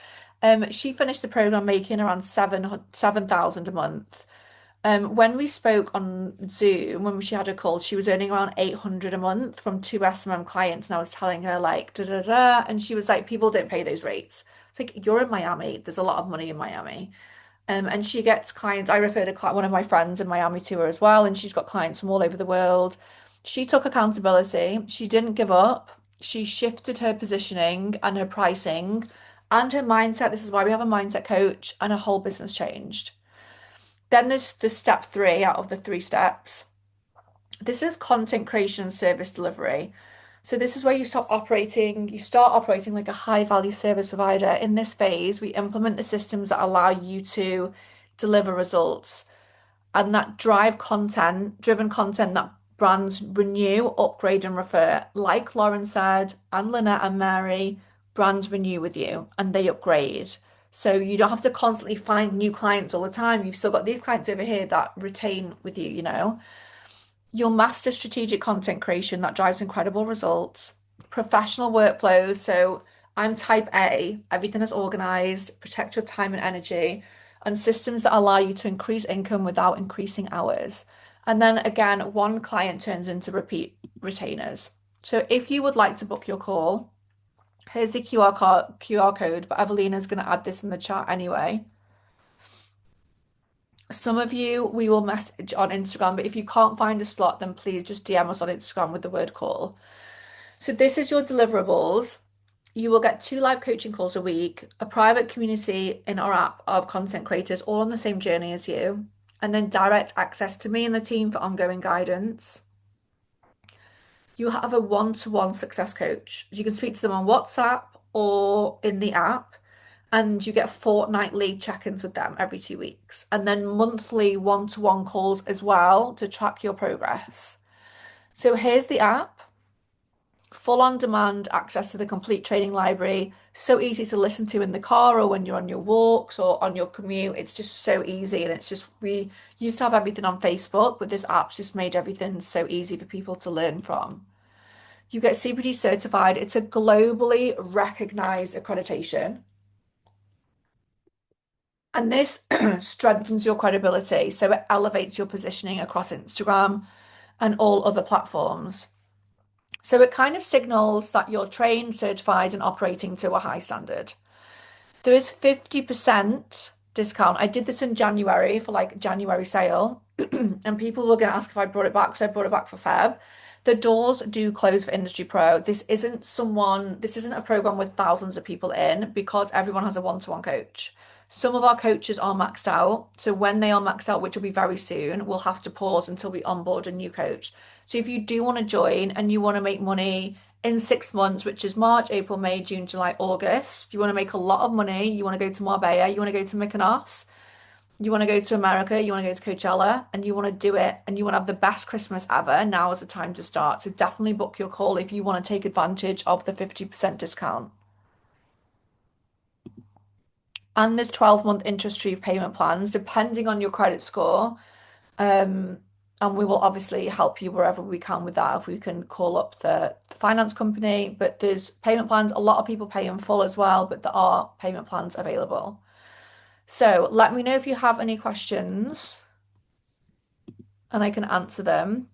She finished the program making around 7,000 a month. When we spoke on Zoom, when she had a call, she was earning around 800 a month from 2 SMM clients. And I was telling her like, da da da. And she was like, people don't pay those rates. It's like, you're in Miami. There's a lot of money in Miami. And she gets clients. I referred one of my friends in Miami to her as well. And she's got clients from all over the world. She took accountability. She didn't give up. She shifted her positioning and her pricing and her mindset. This is why we have a mindset coach, and her whole business changed. Then there's the step 3 out of the 3 steps. This is content creation and service delivery. So this is where you start operating like a high value service provider. In this phase, we implement the systems that allow you to deliver results and that driven content that brands renew, upgrade, and refer. Like Lauren said, and Lynette and Mary, brands renew with you and they upgrade. So you don't have to constantly find new clients all the time. You've still got these clients over here that retain with you. You'll master strategic content creation that drives incredible results, professional workflows. So I'm type A, everything is organized, protect your time and energy, and systems that allow you to increase income without increasing hours. And then again, one client turns into repeat retainers. So if you would like to book your call, here's the QR code, but Evelina's going to add this in the chat anyway. Some of you we will message on Instagram, but if you can't find a slot, then please just DM us on Instagram with the word call. So this is your deliverables. You will get 2 live coaching calls a week, a private community in our app of content creators, all on the same journey as you, and then direct access to me and the team for ongoing guidance. You have a one-to-one success coach. You can speak to them on WhatsApp or in the app, and you get fortnightly check-ins with them every 2 weeks, and then monthly one-to-one calls as well to track your progress. So here's the app. Full on demand access to the complete training library. So easy to listen to in the car or when you're on your walks or on your commute. It's just so easy. And it's just, we used to have everything on Facebook, but this app's just made everything so easy for people to learn from. You get CPD certified. It's a globally recognized accreditation. And this strengthens your credibility. So it elevates your positioning across Instagram and all other platforms. So it kind of signals that you're trained, certified, and operating to a high standard. There is 50% discount. I did this in January for like January sale, and people were going to ask if I brought it back, so I brought it back for Feb. The doors do close for Industry Pro. This isn't a program with thousands of people in because everyone has a one-to-one coach. Some of our coaches are maxed out. So when they are maxed out, which will be very soon, we'll have to pause until we onboard a new coach. So if you do want to join and you want to make money in 6 months, which is March, April, May, June, July, August, you want to make a lot of money, you want to go to Marbella, you want to go to Mykonos, you want to go to America, you want to go to Coachella, and you want to do it, and you want to have the best Christmas ever, now is the time to start. So definitely book your call if you want to take advantage of the 50% discount. And there's 12-month interest-free payment plans, depending on your credit score. Um, and we will obviously help you wherever we can with that if we can call up the finance company. But there's payment plans. A lot of people pay in full as well, but there are payment plans available. So let me know if you have any questions and I can answer them.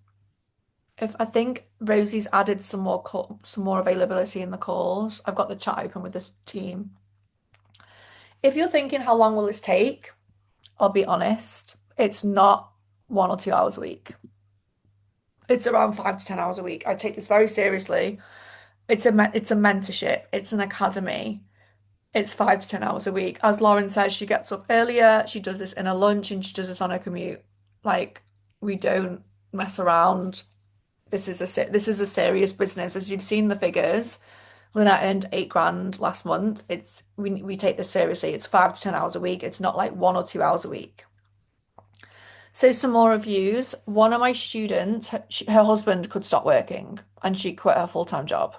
If I think Rosie's added some more availability in the calls. I've got the chat open with the team. If you're thinking how long will this take, I'll be honest, it's not 1 or 2 hours a week. It's around 5 to 10 hours a week. I take this very seriously. It's a mentorship. It's an academy. It's 5 to 10 hours a week. As Lauren says, she gets up earlier. She does this in her lunch and she does this on her commute. Like we don't mess around. This is a serious business. As you've seen the figures, Lynette earned 8 grand last month. We take this seriously. It's 5 to 10 hours a week. It's not like 1 or 2 hours a week. So some more reviews. One of my students, her husband could stop working and she quit her full-time job.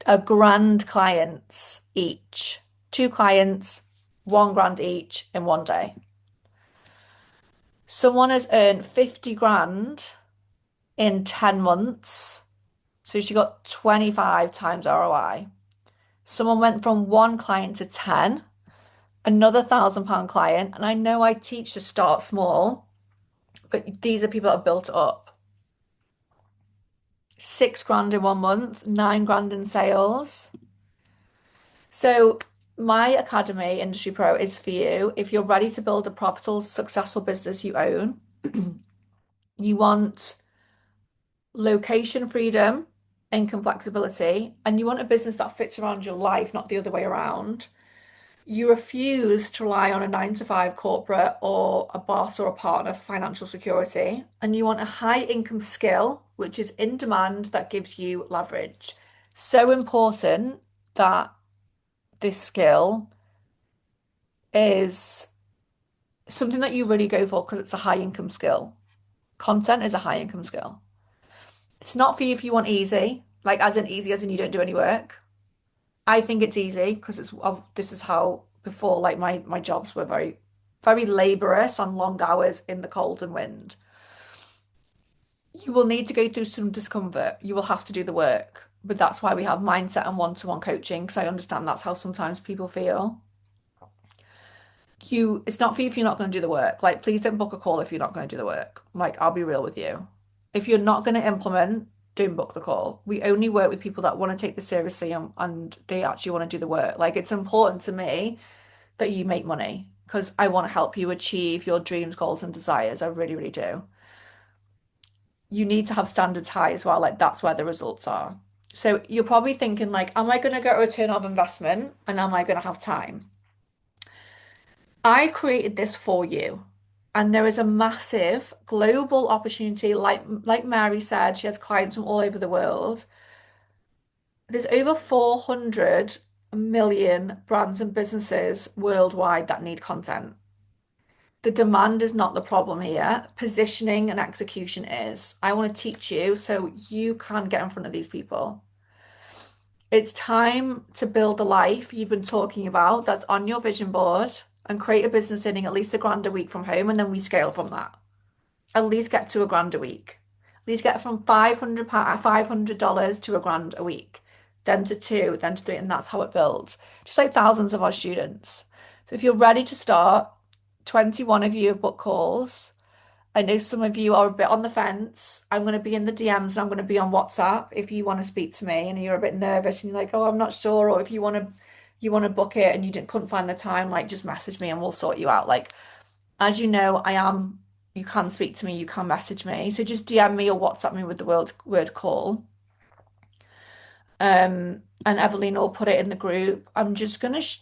A grand clients each. Two clients, 1 grand each in one day. Someone has earned 50 grand in 10 months. So she got 25 times ROI. Someone went from one client to 10, another £1,000 client. And I know I teach to start small, but these are people that have built it up. 6 grand in 1 month, 9 grand in sales. So my academy, Industry Pro, is for you if you're ready to build a profitable, successful business you own. You want location freedom, income flexibility, and you want a business that fits around your life, not the other way around. You refuse to rely on a 9 to 5 corporate or a boss or a partner for financial security, and you want a high income skill, which is in demand, that gives you leverage. So important that this skill is something that you really go for because it's a high income skill. Content is a high income skill. It's not for you if you want easy, like as in easy as in you don't do any work. I think it's easy because this is how before like my jobs were very laborious on long hours in the cold and wind. You will need to go through some discomfort. You will have to do the work, but that's why we have mindset and one-to-one coaching because I understand that's how sometimes people feel. It's not for you if you're not going to do the work. Like, please don't book a call if you're not going to do the work. Like, I'll be real with you. If you're not going to implement, don't book the call. We only work with people that want to take this seriously and they actually want to do the work. Like, it's important to me that you make money because I want to help you achieve your dreams, goals, and desires. I really, really do. You need to have standards high as well. Like, that's where the results are. So you're probably thinking, like, am I going to get a return of investment and am I going to have time? I created this for you. And there is a massive global opportunity. Like Mary said, she has clients from all over the world. There's over 400 million brands and businesses worldwide that need content. The demand is not the problem here. Positioning and execution is. I want to teach you so you can get in front of these people. It's time to build the life you've been talking about that's on your vision board and create a business earning at least £1 a week from home, and then we scale from that. At least get to £1 a week. At least get from $500 to £1 a week, then to two, then to three, and that's how it builds. Just like thousands of our students. So if you're ready to start, 21 of you have booked calls. I know some of you are a bit on the fence. I'm going to be in the DMs and I'm going to be on WhatsApp if you want to speak to me and you're a bit nervous and you're like, oh, I'm not sure, or if you want to book it and you didn't couldn't find the time, like just message me and we'll sort you out. Like, as you know, you can speak to me, you can message me. So just DM me or WhatsApp me with the word call. And Evelyn will put it in the group. I'm just gonna sh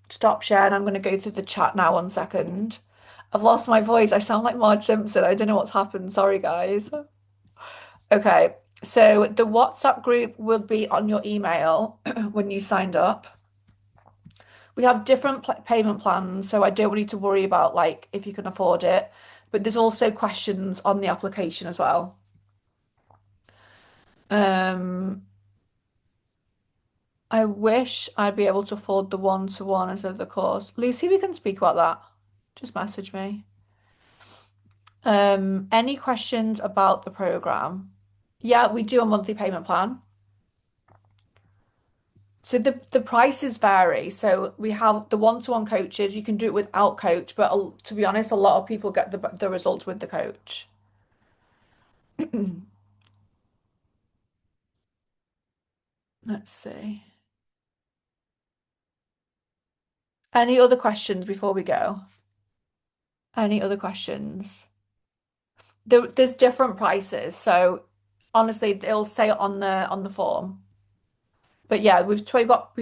stop sharing. I'm gonna go through the chat now. 1 second. I've lost my voice. I sound like Marge Simpson. I don't know what's happened. Sorry, guys. Okay, so the WhatsApp group will be on your email when you signed up. We have different payment plans, so I don't want you to worry about like if you can afford it. But there's also questions on the application as well. Um, I wish I'd be able to afford the one-to-one instead of the course. Lucy, we can speak about that. Just message me. Any questions about the program? Yeah, we do a monthly payment plan. So the prices vary. So we have the one-to-one coaches. You can do it without coach, but to be honest, a lot of people get the results with the coach. Let's see. Any other questions before we go? Any other questions? There's different prices, so honestly, it'll say it on the form. But yeah, we've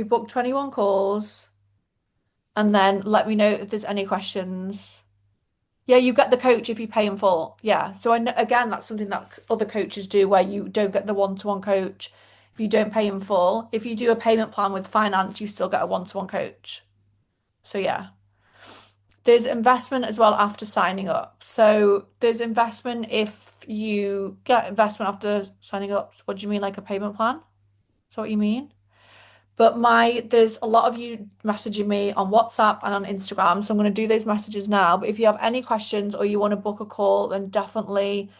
booked 21 calls, and then let me know if there's any questions. Yeah, you get the coach if you pay in full. Yeah, so I know, again, that's something that other coaches do where you don't get the one-to-one coach if you don't pay in full. If you do a payment plan with finance, you still get a one-to-one coach. So yeah. There's investment as well after signing up. So there's investment if you get investment after signing up. What do you mean, like a payment plan? Is that what you mean? But there's a lot of you messaging me on WhatsApp and on Instagram. So I'm going to do those messages now. But if you have any questions or you want to book a call, then definitely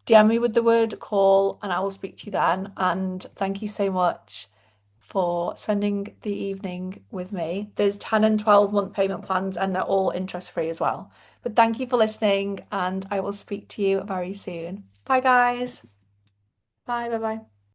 DM me with the word call and I will speak to you then. And thank you so much for spending the evening with me. There's 10 and 12-month payment plans and they're all interest free as well. But thank you for listening and I will speak to you very soon. Bye, guys. Bye, bye, bye.